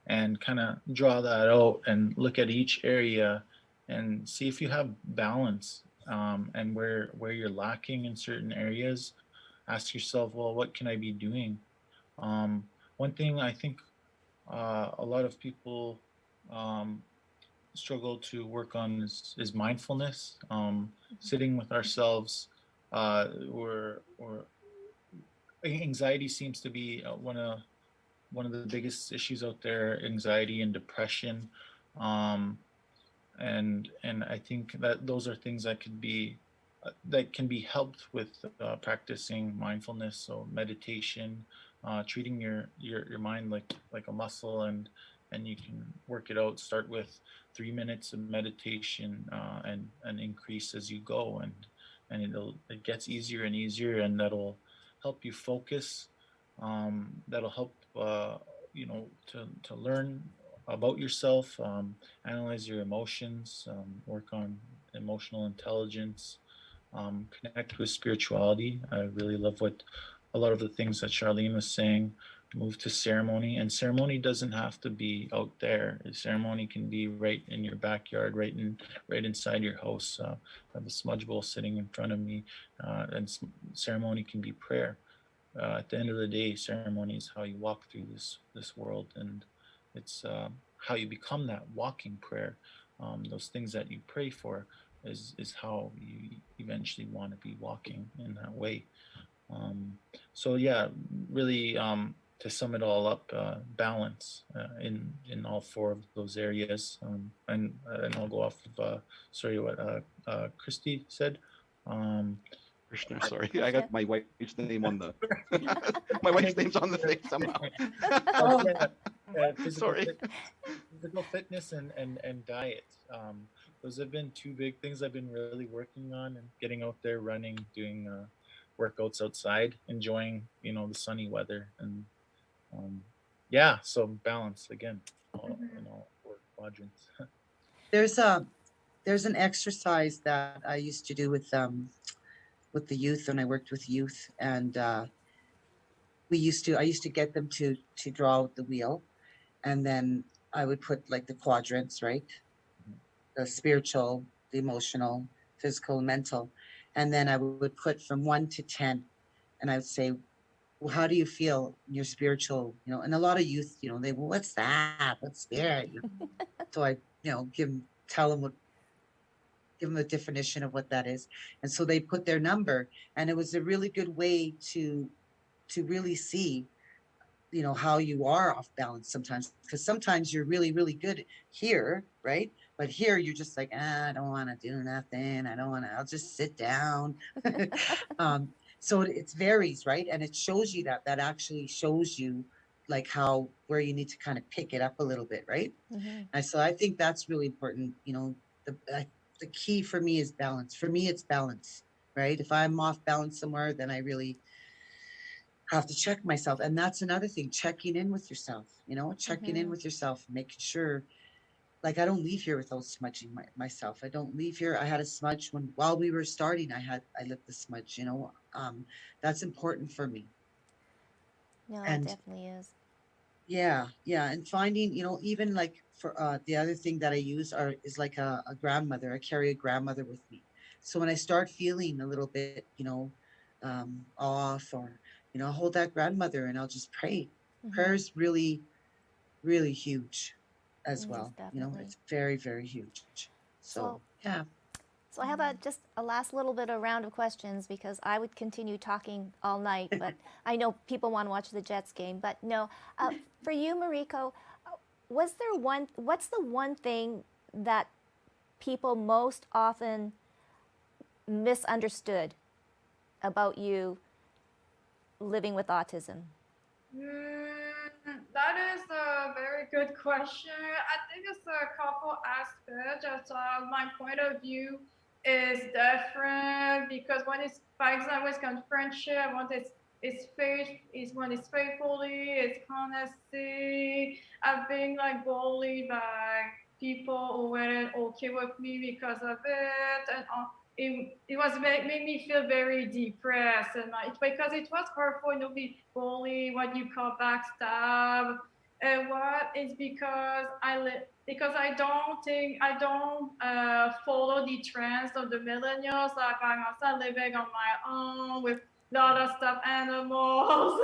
and kind of draw that out and look at each area and see if you have balance, and where you're lacking in certain areas. Ask yourself, well, what can I be doing? One thing I think a lot of people struggle to work on is mindfulness, sitting with ourselves. Or anxiety seems to be one of the biggest issues out there. Anxiety and depression, and I think that those are things that could be that can be helped with practicing mindfulness, so meditation, treating your mind like a muscle, and you can work it out. Start with 3 minutes of meditation, and increase as you go, and it gets easier and easier, and that'll help you focus. That'll help to learn about yourself, analyze your emotions, work on emotional intelligence, connect with spirituality. I really love what a lot of the things that Charlene was saying. Move to ceremony, and ceremony doesn't have to be out there. Ceremony can be right in your backyard, right inside your house. I have a smudge bowl sitting in front of me, and ceremony can be prayer. At the end of the day, ceremony is how you walk through this world, and it's how you become that walking prayer. Those things that you pray for is how you eventually want to be walking in that way. So yeah, really, to sum it all up, balance in all four of those areas. And I'll go off of what Christy said. Krishna, sorry, I got my wife's name on the my wife's name's on the thing somehow. Sorry. Physical fitness and diet. Those have been two big things I've been really working on, and getting out there, running, doing workouts outside, enjoying the sunny weather, and so balance again, in all four quadrants. There's an exercise that I used to do with the youth when I worked with youth, and I used to get them to draw out the wheel, and then I would put like the quadrants, right? The spiritual, the emotional, physical, mental, and then I would put from 1 to 10, and I would say, well, how do you feel in your spiritual, and a lot of youth, they, well, what's that? What's spirit? So I, give them a definition of what that is. And so they put their number, and it was a really good way to really see, how you are off balance sometimes, because sometimes you're really, really good here, right? But here you're just like, I don't want to do nothing. I'll just sit down. So it varies, right? And it shows you that actually shows you like where you need to kind of pick it up a little bit, right? Mm-hmm. And so I think that's really important. The key for me is balance. For me, it's balance, right? If I'm off balance somewhere, then I really have to check myself. And that's another thing, checking in with yourself, checking in with yourself, making sure, like, I don't leave here without smudging myself. I don't leave here. I had a smudge while we were starting, I lit the smudge, that's important for me. No, And it definitely is. yeah. And finding, even like for the other thing that I use is like a grandmother. I carry a grandmother with me. So when I start feeling a little bit, off, or, I'll hold that grandmother and I'll just pray. Prayer's really, really huge as well. Definitely. It's very, very huge. So yeah. So I have just a last little bit of round of questions, because I would continue talking all night, but I know people want to watch the Jets game. But no, for you, Mariko, what's the one thing that people most often misunderstood about you living with autism? That is a very good question. I think it's a couple aspects. My point of view is different, because when it's, for example, it's kind of friendship, it's faith, is when it's faithfully, it's honesty. I've been like bullied by people who weren't okay with me because of it, and it was made me feel very depressed, and because it was hurtful, be bullied, what you call backstab, and what is because I don't follow the trends of the millennials. Like I'm also living on my own with a lot of stuffed animals.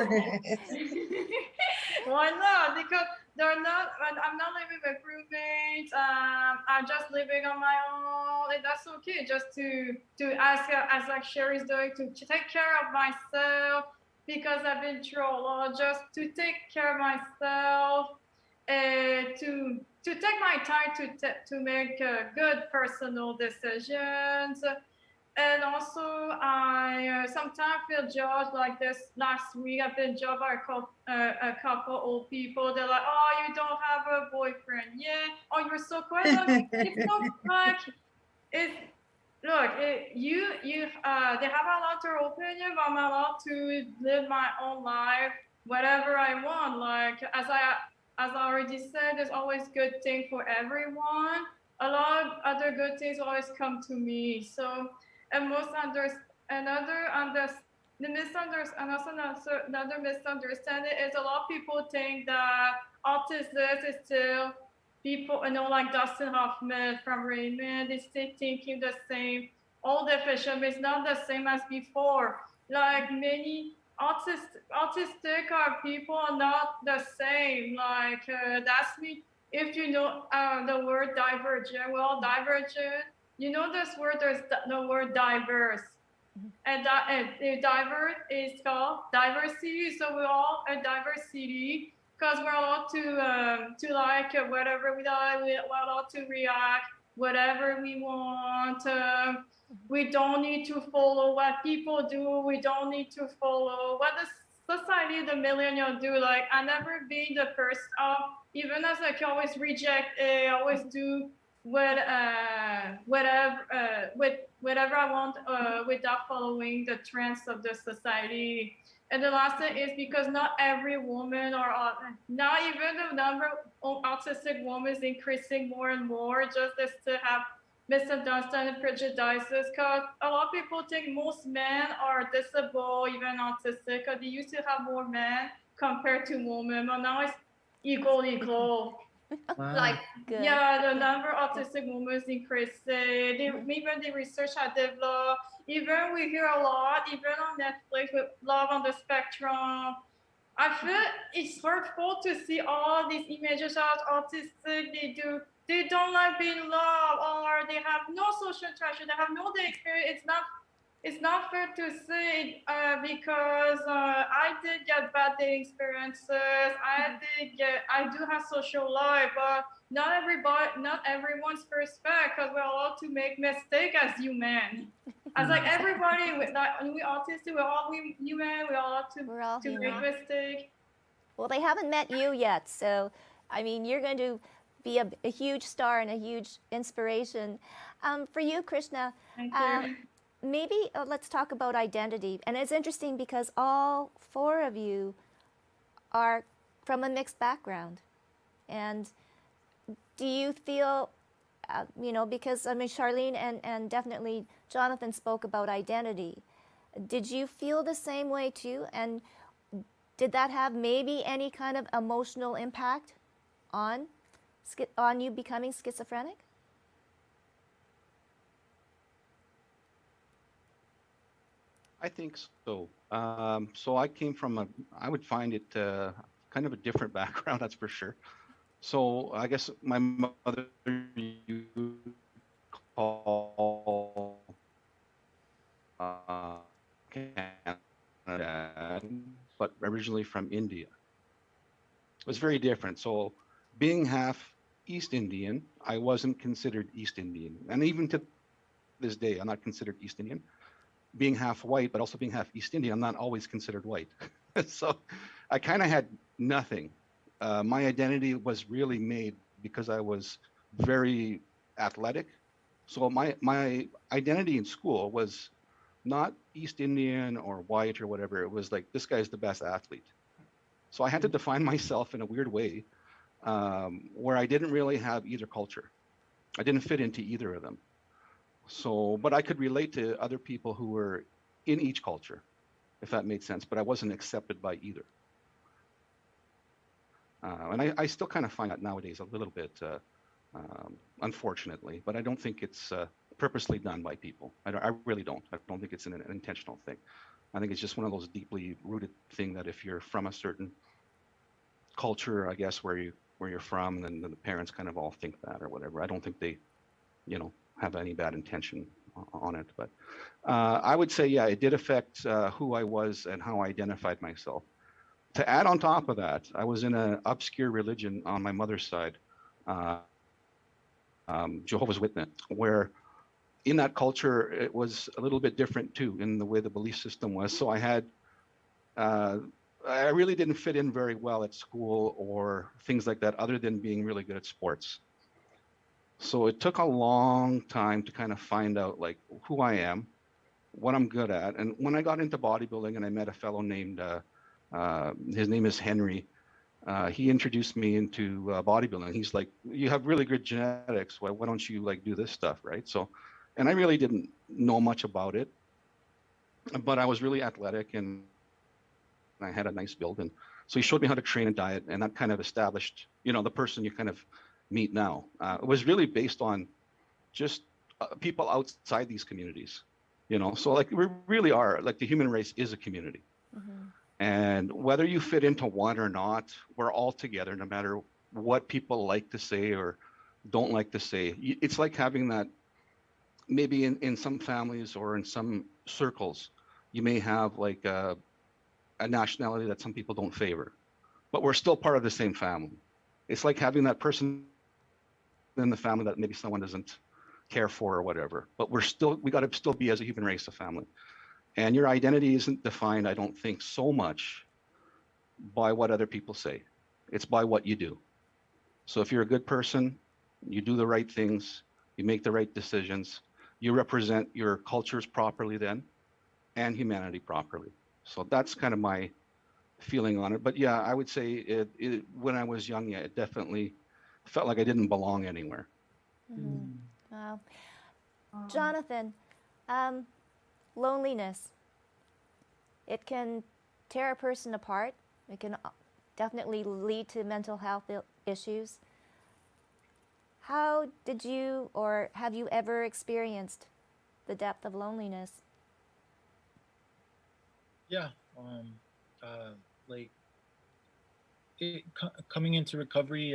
Why not? Because I'm not living with roommates. I'm just living on my own, and that's okay. Just to ask, as like Sherry's doing, to take care of myself, because I've been through a lot. Just to take care of myself, to take my time to make good personal decisions. And also, I sometimes feel judged. Like this last week, I've been judged by a couple old people. They're like, "Oh, you don't have a boyfriend, yeah? Oh, you're so quiet." Like, it's not like it's. Look, they have allowed their opinion, but I'm allowed to live my own life, whatever I want. Like as I already said, there's always good thing for everyone. A lot of other good things always come to me. So, and most another under the another misunderstanding is a lot of people think that autism is still people, like Dustin Hoffman from Raymond, they still thinking the same. All definition is not the same as before. Like many autistic are people are not the same. Like that's me. If you know the word divergent, well, divergent. You know this word. There's the word diverse, and diverse is called diversity. So we're all a diversity because we're allowed to like whatever we like. We're allowed to react whatever we want. We don't need to follow what people do. We don't need to follow what the society, the millennials do. Like I never been the person of even as I always reject. I always do with whatever I want without following the trends of the society. And the last thing is because not every woman or not even the number of autistic women is increasing more and more. Just as to have misunderstanding prejudices, because a lot of people think most men are disabled, even autistic, because they used to have more men compared to women, but now it's equal. Wow. Like Good. yeah, the number of autistic women is increasing. Even the research I developed, even we hear a lot, even on Netflix with Love on the Spectrum. I feel it's hurtful to see all these images of autistic. They don't like being loved, or they have no social interaction. They have no day experience. It's not fair to say because I did get bad dating experiences. I do have social life, but not everyone's perfect because we're allowed to make mistakes as human. As like everybody, we autistic, we're all human. We're allowed We're all to human. make mistakes. Well, they haven't met you yet, so I mean, you're going to be a huge star and a huge inspiration. For you, Krishna, Thank you. maybe let's talk about identity. And it's interesting because all four of you are from a mixed background. And do you feel, because I mean, Charlene and definitely Jonathan spoke about identity. Did you feel the same way too? And did that have maybe any kind of emotional impact on you becoming schizophrenic? I think so. So I came from I would find it kind of a different background, that's for sure. So I guess my mother you call Canada, but originally from India. It was very different. So being half East Indian, I wasn't considered East Indian. And even to this day, I'm not considered East Indian. Being half white, but also being half East Indian, I'm not always considered white. So I kind of had nothing. My identity was really made because I was very athletic. So my identity in school was not East Indian or white or whatever. It was like, this guy's the best athlete. So I had to define myself in a weird way where I didn't really have either culture. I didn't fit into either of them. So, but I could relate to other people who were in each culture, if that made sense, but I wasn't accepted by either. And I still kind of find that nowadays a little bit, unfortunately, but I don't think it's purposely done by people. I really don't. I don't think it's an intentional thing. I think it's just one of those deeply rooted thing that if you're from a certain culture, I guess, where you're from, then the parents kind of all think that or whatever. I don't think they, have any bad intention on it. But I would say, yeah, it did affect who I was and how I identified myself. To add on top of that, I was in an obscure religion on my mother's side, Jehovah's Witness, where in that culture, it was a little bit different too in the way the belief system was. So I really didn't fit in very well at school or things like that, other than being really good at sports. So it took a long time to kind of find out like who I am, what I'm good at. And when I got into bodybuilding and I met a fellow named, his name is Henry, he introduced me into bodybuilding. He's like, you have really good genetics. Why don't you like do this stuff, right? So, and I really didn't know much about it, but I was really athletic and I had a nice build. And so he showed me how to train and diet, and that kind of established, the person you kind of meet now. It was really based on just people outside these communities, So like we really are, like the human race is a community. Mm-hmm. And whether you fit into one or not, we're all together, no matter what people like to say or don't like to say. It's like having that, maybe in some families or in some circles, you may have like a nationality that some people don't favor, but we're still part of the same family. It's like having that person in the family that maybe someone doesn't care for or whatever, but we got to still be, as a human race, a family. And your identity isn't defined, I don't think, so much by what other people say. It's by what you do. So if you're a good person, you do the right things, you make the right decisions, you represent your cultures properly then, and humanity properly. So that's kind of my feeling on it. But yeah, I would say when I was young, yeah, it definitely felt like I didn't belong anywhere. Mm-hmm. Wow. Jonathan, loneliness. It can tear a person apart. It can definitely lead to mental health issues. How did you, or have you ever experienced the depth of loneliness? Yeah, like coming into recovery,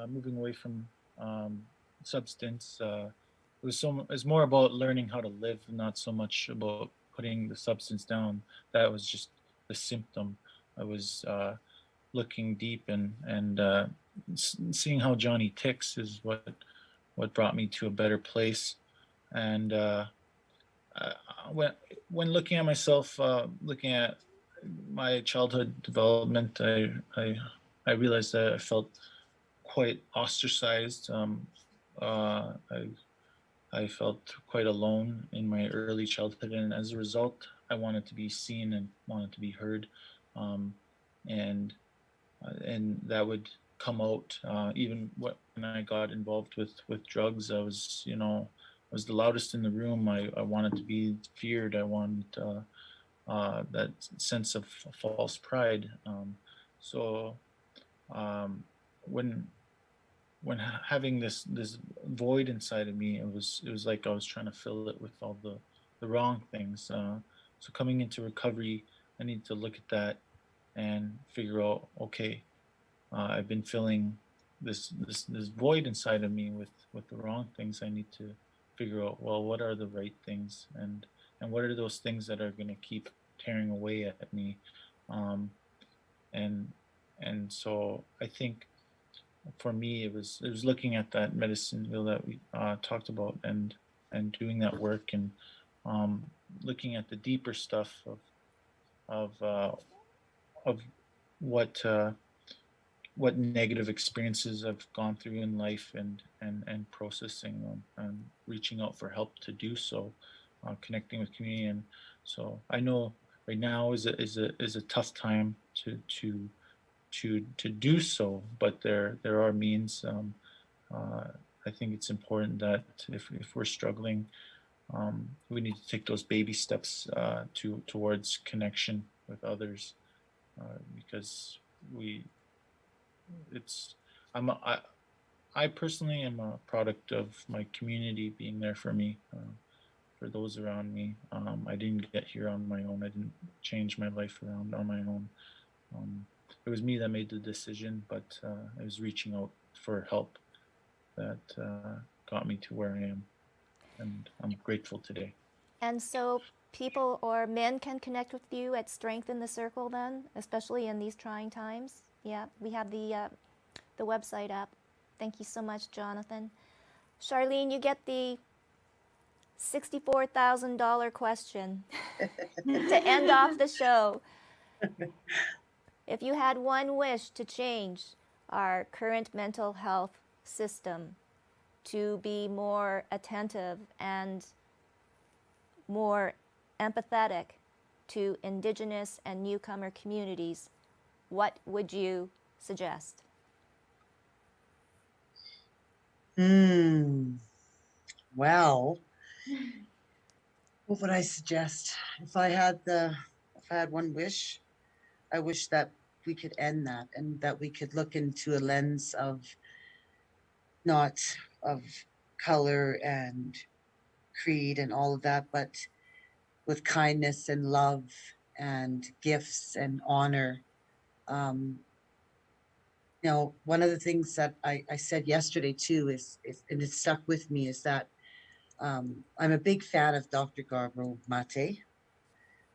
moving away from substance, it's more about learning how to live, not so much about putting the substance down. That was just the symptom. I was looking deep and seeing how Johnny ticks is what brought me to a better place. And when looking at myself, looking at my childhood development, I realized that I felt quite ostracized. I felt quite alone in my early childhood, and as a result, I wanted to be seen and wanted to be heard, and that would come out even when I got involved with drugs. I was the loudest in the room. I wanted to be feared. I wanted that sense of false pride. So when having this void inside of me, it was like I was trying to fill it with all the wrong things. So coming into recovery, I need to look at that and figure out, okay, I've been filling this void inside of me with the wrong things. I need to figure out, well, what are the right things, and what are those things that are going to keep tearing away at me, and so I think for me it was looking at that medicine wheel that we talked about, and doing that work, and looking at the deeper stuff of what negative experiences I've gone through in life, and processing them and reaching out for help to do so, connecting with community. And so I know right now is a tough time to do so, but there are means. I think it's important that if we're struggling, we need to take those baby steps towards connection with others, because I personally am a product of my community being there for me, for those around me. I didn't get here on my own. I didn't change my life around on my own. It was me that made the decision, but I was reaching out for help that got me to where I am, and I'm grateful today. And so people or men can connect with you at Strength in the Circle then, especially in these trying times. Yeah, we have the website up. Thank you so much, Jonathan. Charlene, you get the $64,000 question to end off the show. If you had one wish to change our current mental health system to be more attentive and more empathetic to Indigenous and newcomer communities, what would you suggest? Well, what would I suggest? If I had one wish, I wish that we could end that and that we could look into a lens of not of color and creed and all of that, but with kindness and love and gifts and honor. You know, one of the things that I said yesterday too is and it stuck with me, is that I'm a big fan of Dr. Garbro Mate.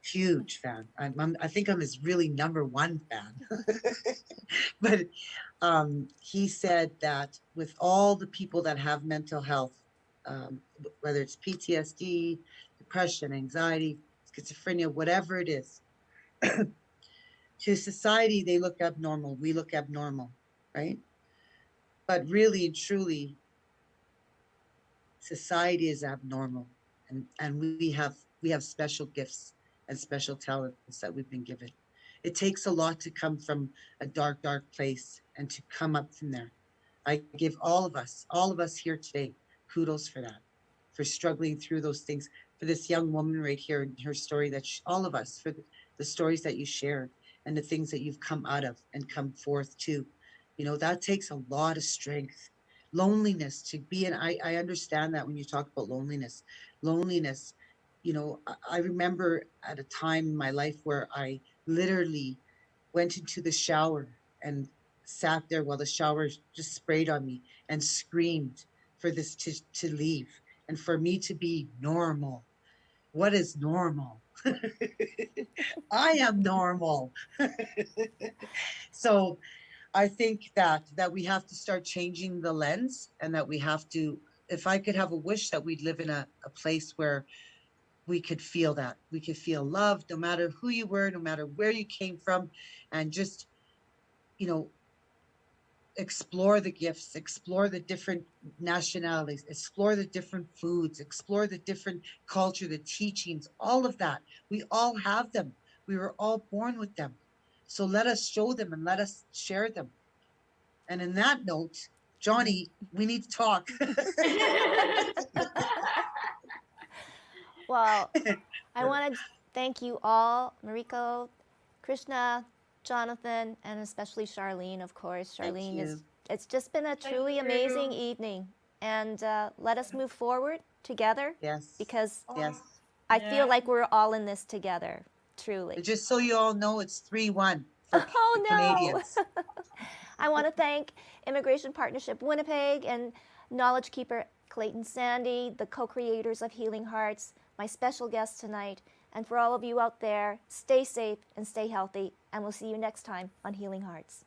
Huge fan. I think I'm his really #1 fan. But he said that with all the people that have mental health, whether it's PTSD, depression, anxiety, schizophrenia, whatever it is, to society, they look abnormal. We look abnormal, right? But really and truly, society is abnormal, and we have special gifts and special talents that we've been given. It takes a lot to come from a dark place and to come up from there. I give all of us here today, kudos for that, for struggling through those things, for this young woman right here and her story, that all of us, for the stories that you shared and the things that you've come out of and come forth to. You know, that takes a lot of strength. Loneliness, to be in, I understand that when you talk about loneliness, you know, I remember at a time in my life where I literally went into the shower and sat there while the shower just sprayed on me and screamed for this to leave and for me to be normal. What is normal? I am normal. So I think that we have to start changing the lens, and that we have to, if I could have a wish, that we'd live in a place where we could feel that. We could feel loved no matter who you were, no matter where you came from, and just, you know, explore the gifts, explore the different nationalities, explore the different foods, explore the different culture, the teachings, all of that. We all have them. We were all born with them. So let us show them and let us share them. And in that note, Johnny, we need to talk. Well, I want to thank you all, Mariko, Krishna, Jonathan, and especially Charlene, of course. Charlene, it's just been a truly amazing evening. And let us move forward together. Yes. Because yes. I feel like we're all in this together, truly. But just so you all know, it's 3-1 for Oh, no. Canadians. I want to thank Immigration Partnership Winnipeg and Knowledge Keeper Clayton Sandy, the co-creators of Healing Hearts, my special guest tonight. And for all of you out there, stay safe and stay healthy. And we'll see you next time on Healing Hearts.